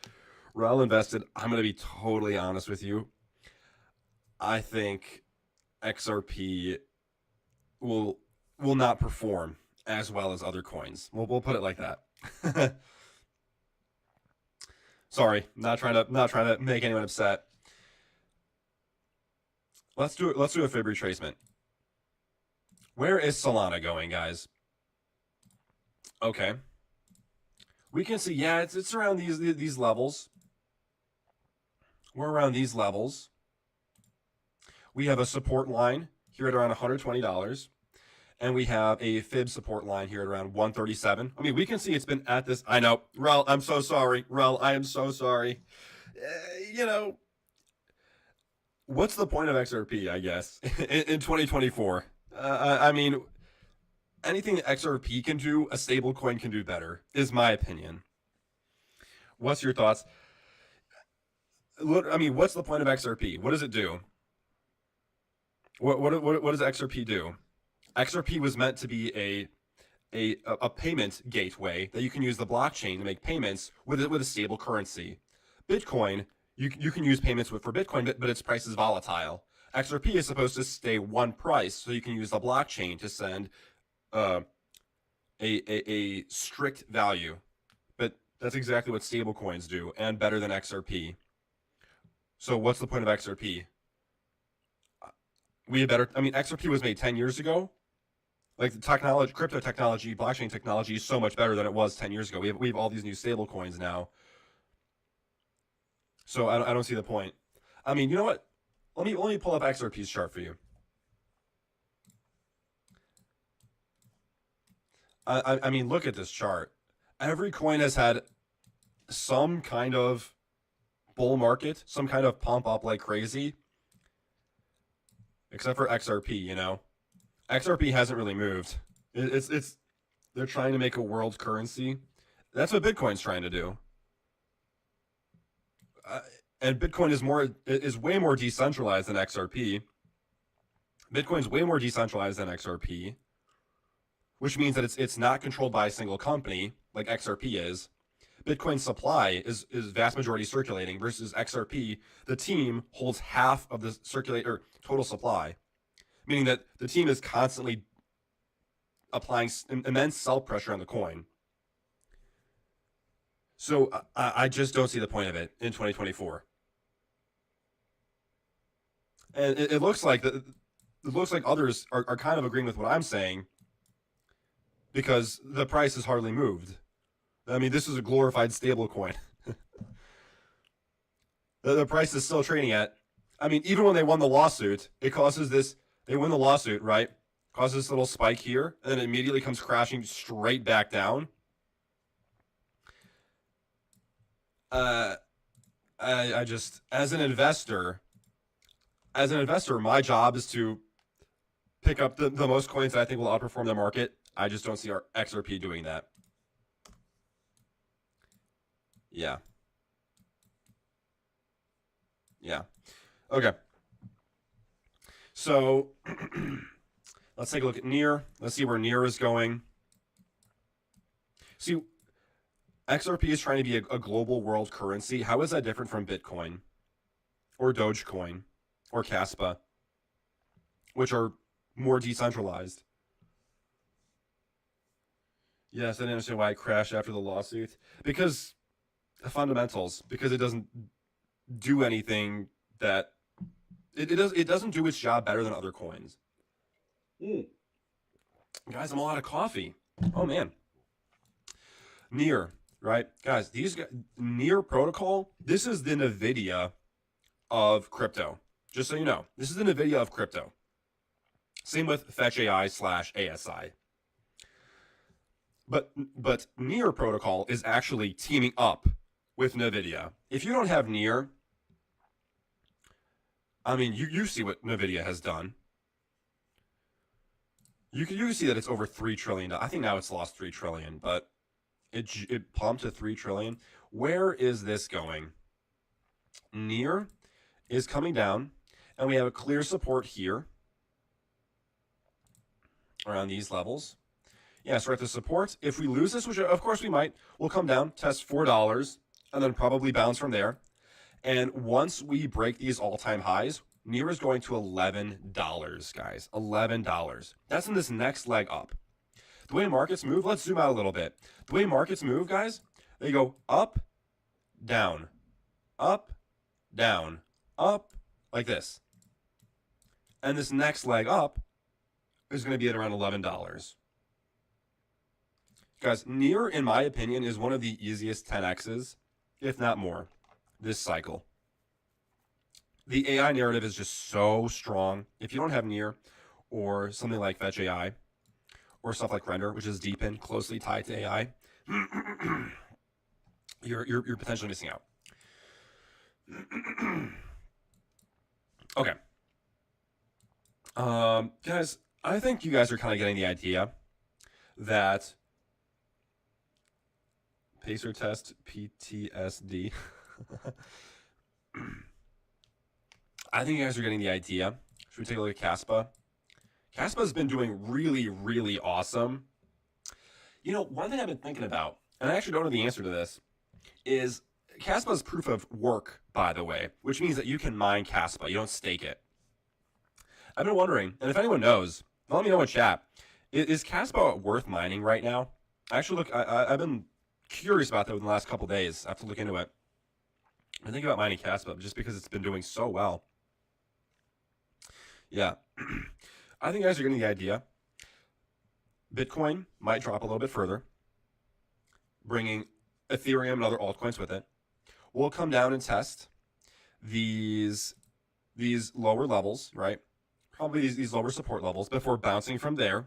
Rel invested. I'm going to be totally honest with you. I think XRP will not perform as well as other coins. We'll put it like that. Sorry, not trying to make anyone upset. Let's do a fib retracement. Where is Solana going, guys? Okay. We can see, yeah, it's around these levels. We're around these levels. We have a support line here at around $120. And we have a fib support line here at around 137. I mean, we can see it's been at this. I know. Rel, I'm so sorry. Rel, I am so sorry. You know, what's the point of XRP, I guess, in 2024? I mean, anything that XRP can do, a stable coin can do better, is my opinion. What's your thoughts? I mean, what's the point of XRP? What does it do? What does XRP do? XRP was meant to be a payment gateway that you can use the blockchain to make payments with a stable currency. Bitcoin, you can use payments for Bitcoin, but its price is volatile. XRP is supposed to stay one price, so you can use the blockchain to send a strict value. But that's exactly what stablecoins do, and better than XRP. So what's the point of XRP? XRP was made 10 years ago. Like the technology, crypto technology, blockchain technology is so much better than it was 10 years ago. We have all these new stable coins now. So I don't see the point. I mean, you know what? Let me pull up XRP's chart for you. I mean, look at this chart. Every coin has had some kind of bull market, some kind of pump up like crazy. Except for XRP, you know. XRP hasn't really moved. They're trying to make a world currency. That's what Bitcoin's trying to do. And Bitcoin is way more decentralized than XRP. Bitcoin's way more decentralized than XRP, which means that it's not controlled by a single company like XRP is. Bitcoin supply is vast majority circulating versus XRP. The team holds half of the total supply, meaning that the team is constantly applying immense sell pressure on the coin. So I just don't see the point of it in 2024. And it looks like others are kind of agreeing with what I'm saying, because the price has hardly moved. I mean, this is a glorified stable coin. The price is still trading at. I mean, even when they won the lawsuit, it causes this. They win the lawsuit, right? Causes this little spike here, and then it immediately comes crashing straight back down. I just, as an investor, my job is to pick up the most coins that I think will outperform the market. I just don't see our XRP doing that. Yeah. Yeah. Okay. So let's take a look at NEAR. Let's see where NEAR is going. See, XRP is trying to be a global world currency. How is that different from Bitcoin or Dogecoin or Kaspa, which are more decentralized? Yes, I didn't understand why it crashed after the lawsuit. Because the fundamentals, because it doesn't do anything that it doesn't do its job better than other coins. Guys, I'm all out of coffee. Oh man. NEAR, right? Guys, NEAR protocol, this is the NVIDIA of crypto. Just so you know, this is the NVIDIA of crypto. Same with Fetch AI/ASI. But NEAR protocol is actually teaming up with NVIDIA. If you don't have NEAR, I mean, you see what NVIDIA has done. You can see that it's over $3 trillion. I think now it's lost $3 trillion, but it pumped to $3 trillion. Where is this going? NEAR is coming down, and we have a clear support here around these levels. Yeah, so we're at the support. If we lose this, which of course we might, we'll come down, test $4, and then probably bounce from there. And once we break these all-time highs, NEAR is going to $11, guys. $11. That's in this next leg up. The way markets move, let's zoom out a little bit. The way markets move, guys, they go up, down, up, down, up, like this. And this next leg up is going to be at around $11. Guys, NEAR, in my opinion, is one of the easiest 10x's, if not more, this cycle. The AI narrative is just so strong. If you don't have NEAR or something like Fetch AI or stuff like Render, which is deep and closely tied to AI, you're potentially missing out. Okay. Guys, I think you guys are kind of getting the idea that Pacer test PTSD. I think you guys are getting the idea. Should we take a look at Kaspa? Kaspa's been doing really, really awesome. You know, one thing I've been thinking about, and I actually don't know the answer to this, is Kaspa's proof of work, by the way, which means that you can mine Kaspa. You don't stake it. I've been wondering, and if anyone knows, let me know in chat. Is Kaspa worth mining right now? Actually, look, I've been curious about that in the last couple days. I have to look into it. I think about mining Kaspa just because it's been doing so well. Yeah. I think you guys are getting the idea. Bitcoin might drop a little bit further, bringing Ethereum and other altcoins with it. We'll come down and test these lower levels, right? Probably these lower support levels before bouncing from there.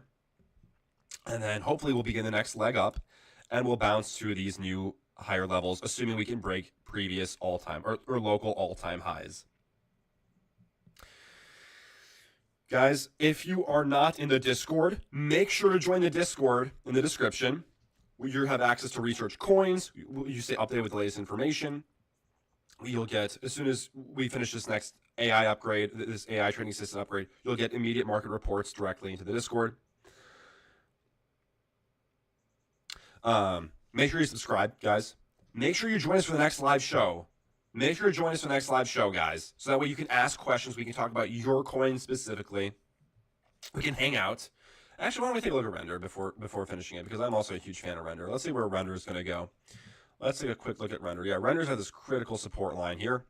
And then hopefully we'll begin the next leg up and we'll bounce to these new higher levels, assuming we can break previous all-time or local all-time highs. Guys, if you are not in the Discord, make sure to join the Discord in the description. You have access to research coins. You stay updated with the latest information. You'll get, as soon as we finish this next AI upgrade, this AI trading system upgrade, you'll get immediate market reports directly into the Discord. Make sure you subscribe, guys. Make sure you join us for the next live show. Make sure to join us for the next live show, guys. So that way you can ask questions. We can talk about your coin specifically. We can hang out. Actually, why don't we take a look at Render before finishing it? Because I'm also a huge fan of Render. Let's see where Render is going to go. Let's take a quick look at Render. Yeah, Render's at this critical support line here.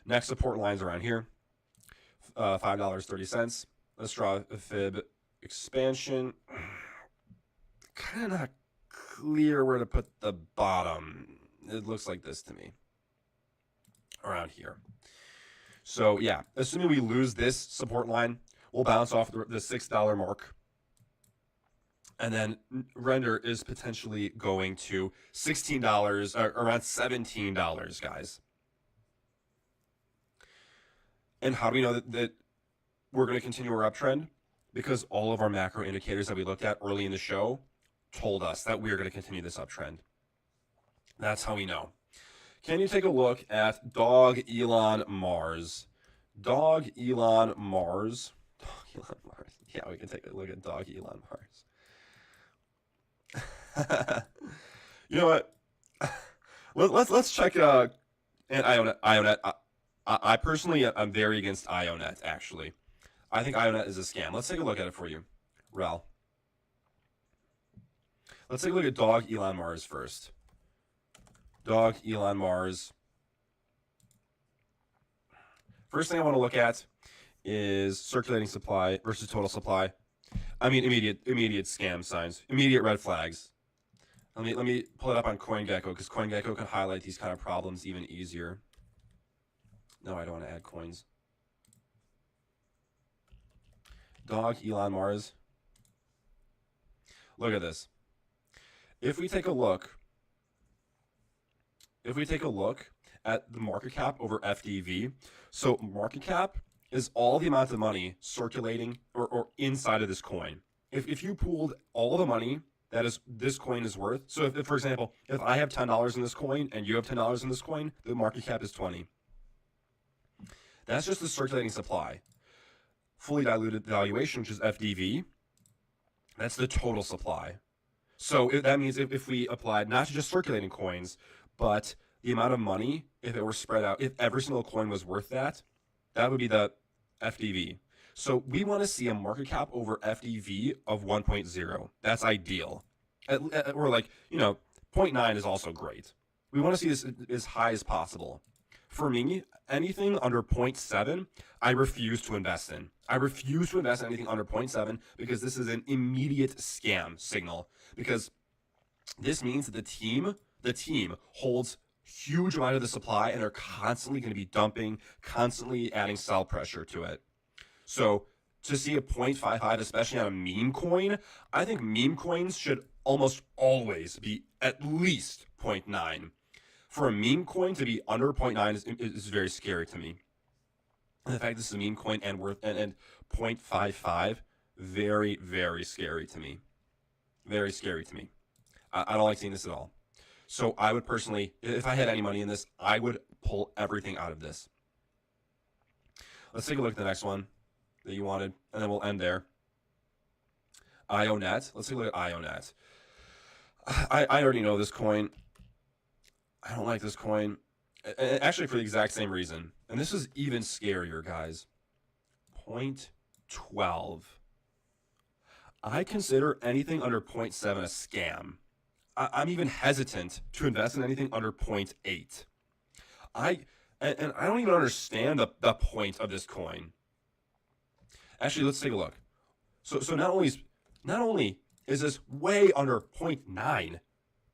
Next support line's around here. $5.30. Let's draw a fib expansion. Kind of not clear where to put the bottom. It looks like this to me. Around here. So yeah, assuming we lose this support line, we'll bounce off the $6 mark. And then render is potentially going to $16, or around $17, guys. And how do we know that we're going to continue our uptrend? Because all of our macro indicators that we looked at early in the show told us that we are going to continue this uptrend. That's how we know. Can you take a look at Dog Elon Mars? Dog Elon Mars. Dog Elon Mars. Yeah, we can take a look at Dog Elon Mars. You know what? Let's check and Ionet. I personally am very against Ionet, actually. I think Ionet is a scam. Let's take a look at it for you, Rel. Let's take a look at Dog Elon Mars first. Dog Elon Mars. First thing I want to look at is circulating supply versus total supply. I mean, immediate scam signs, immediate red flags. Let me pull it up on CoinGecko, because CoinGecko can highlight these kind of problems even easier. No, I don't want to add coins. Dog Elon Mars. Look at this. If we take a look at the market cap over FDV, so market cap is all the amount of money circulating or inside of this coin. If you pooled all the money that is this coin is worth, so if for example, if I have $10 in this coin and you have $10 in this coin, the market cap is 20. That's just the circulating supply. Fully diluted valuation, which is FDV, that's the total supply. So that means if we applied not to just circulating coins, but the amount of money, if it were spread out, if every single coin was worth that, that would be the FDV. So we want to see a market cap over FDV of 1.0. That's ideal. Or like, 0.9 is also great. We want to see this as high as possible. For me, anything under 0.7, I refuse to invest in. I refuse to invest in anything under 0.7 because this is an immediate scam signal. Because this means that the team holds huge amount of the supply and they're constantly going to be dumping, constantly adding sell pressure to it. So to see a 0.55, especially on a meme coin, I think meme coins should almost always be at least 0.9. For a meme coin to be under 0.9 is very scary to me. And the fact this is a meme coin and worth and 0.55, very, very scary to me. Very scary to me. I don't like seeing this at all. So I would personally, if I had any money in this, I would pull everything out of this. Let's take a look at the next one that you wanted, and then we'll end there. Ionet. Let's take a look at Ionet. I already know this coin. I don't like this coin. Actually, for the exact same reason. And this is even scarier, guys. 0.12. I consider anything under 0.7 a scam. I'm even hesitant to invest in anything under 0.8. I don't even understand the point of this coin. Actually, let's take a look. So not only is this way under 0.9,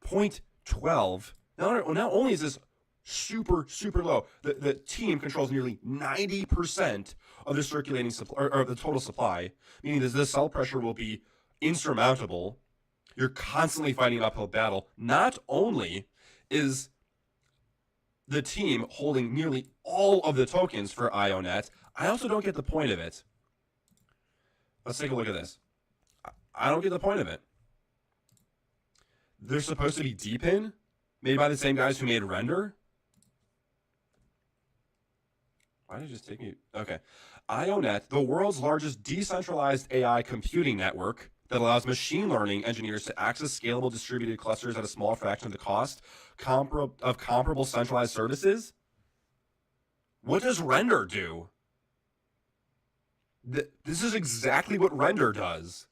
0.12. Not only is this super low, the team controls nearly 90% of the circulating supply or the total supply, meaning that the sell pressure will be insurmountable. You're constantly fighting an uphill battle. Not only is the team holding nearly all of the tokens for Ionet, I also don't get the point of it. Let's take a look at this. I don't get the point of it. They're supposed to be DeepIn, made by the same guys who made Render. Why did it just take me? Okay. Ionet, the world's largest decentralized AI computing network that allows machine learning engineers to access scalable distributed clusters at a small fraction of the cost of comparable centralized services. What does Render do? This is exactly what Render does.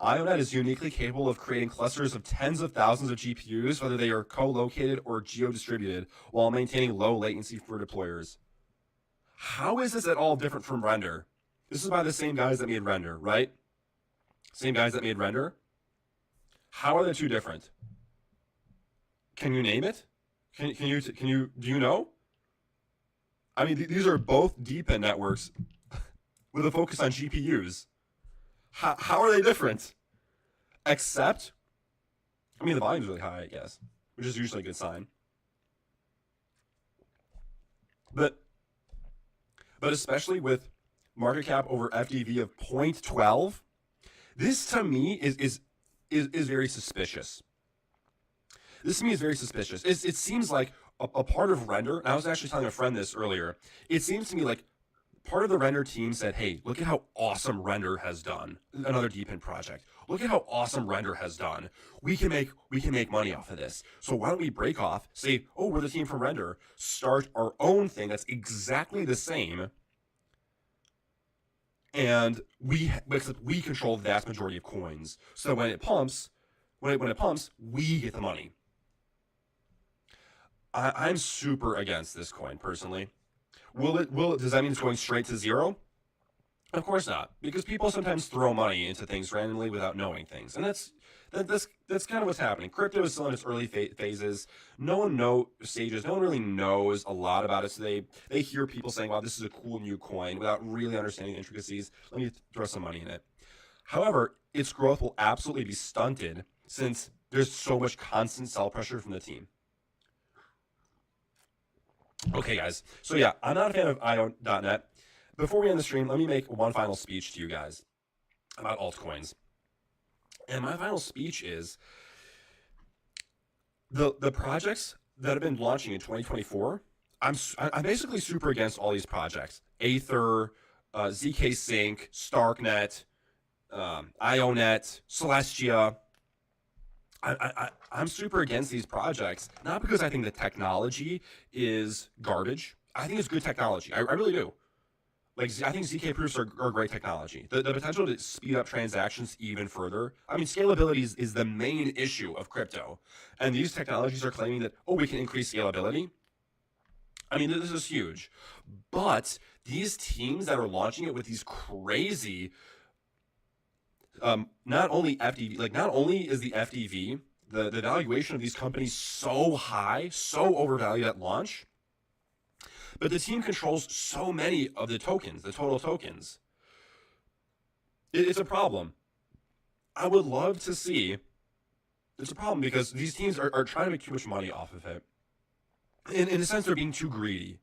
Ionet is uniquely capable of creating clusters of tens of thousands of GPUs, whether they are co-located or geo-distributed, while maintaining low latency for deployers. How is this at all different from Render? This is by the same guys that made Render, right? Same guys that made Render. How are the two different? Can you name it? Do you know? I mean, these are both deep end networks with a focus on GPUs. How are they different? Except, I mean, the volume's really high, I guess, which is usually a good sign. But especially with market cap over FDV of 0.12, this to me is very suspicious. This to me is very suspicious. It seems like a part of Render, and I was actually telling a friend this earlier, it seems to me like part of the Render team said, hey, look at how awesome Render has done. Another deep end project. Look at how awesome Render has done. We can make money off of this. So why don't we break off, say, oh, we're the team from Render, start our own thing that's exactly the same, and except we control the vast majority of coins. So when it pumps, when it pumps, we get the money. I'm super against this coin personally. Does that mean it's going straight to zero? Of course not, because people sometimes throw money into things randomly without knowing things, and that's kind of what's happening. Crypto is still in its early phases. No one really knows a lot about it, so they hear people saying, "Wow, this is a cool new coin," without really understanding the intricacies. Let me throw some money in it. However, its growth will absolutely be stunted since there's so much constant sell pressure from the team. Okay, guys. So yeah, I'm not a fan of IO.net. Before we end the stream, let me make one final speech to you guys about altcoins. And my final speech is the projects that have been launching in 2024. I'm basically super against all these projects. Aether, ZK Sync, Starknet, IONET, Celestia. I'm super against these projects, not because I think the technology is garbage. I think it's good technology. I really do. Like, I think ZK proofs are great technology. The potential to speed up transactions even further. I mean, scalability is the main issue of crypto. And these technologies are claiming that, oh, we can increase scalability. I mean, this is huge. But these teams that are launching it with these crazy, not only is the FDV, the valuation of these companies so high, so overvalued at launch, but the team controls so many of the tokens, the total tokens. It's a problem. I would love to see. It's a problem because these teams are trying to make too much money off of it. In a sense, they're being too greedy.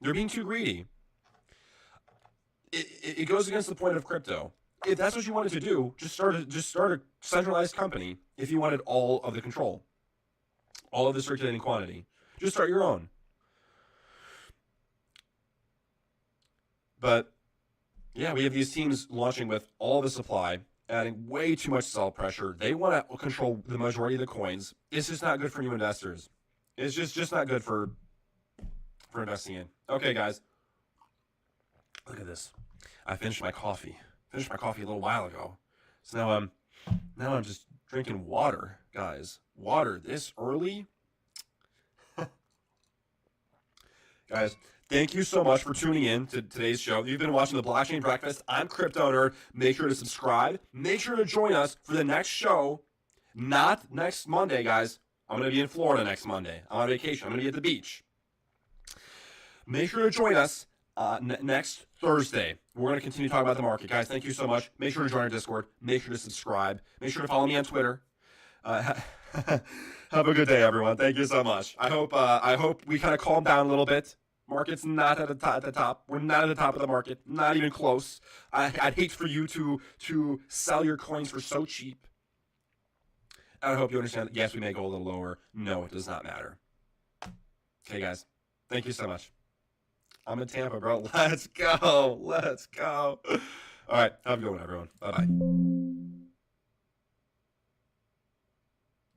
They're being too greedy. It goes against the point of crypto. If that's what you wanted to do, just start a centralized company. If you wanted all of the control, all of the circulating quantity, just start your own. But yeah, we have these teams launching with all the supply, adding way too much sell pressure. They want to control the majority of the coins. It's just not good for new investors. It's just not good for investing in. Okay, guys, look at this. I finished my coffee. A little while ago, so now I'm just drinking water, guys. Water this early, guys. Thank you so much for tuning in to today's show. You've been watching the Blockchain Breakfast. I'm Crypto Nerd. Make sure to subscribe. Make sure to join us for the next show. Not next Monday, guys. I'm going to be in Florida next Monday. I'm on vacation. I'm going to be at the beach. Make sure to join us next Thursday. We're going to continue talking about the market. Guys, thank you so much. Make sure to join our Discord. Make sure to subscribe. Make sure to follow me on Twitter. Have a good day, everyone. Thank you so much. I hope we kind of calm down a little bit. Market's not at the top. We're not at the top of the market. Not even close. I'd hate for you to sell your coins for so cheap. And I hope you understand that, yes, we may go a little lower. No, it does not matter. Okay, guys. Thank you so much. I'm in Tampa, bro. Let's go. All right. Have a good one, everyone. Bye-bye.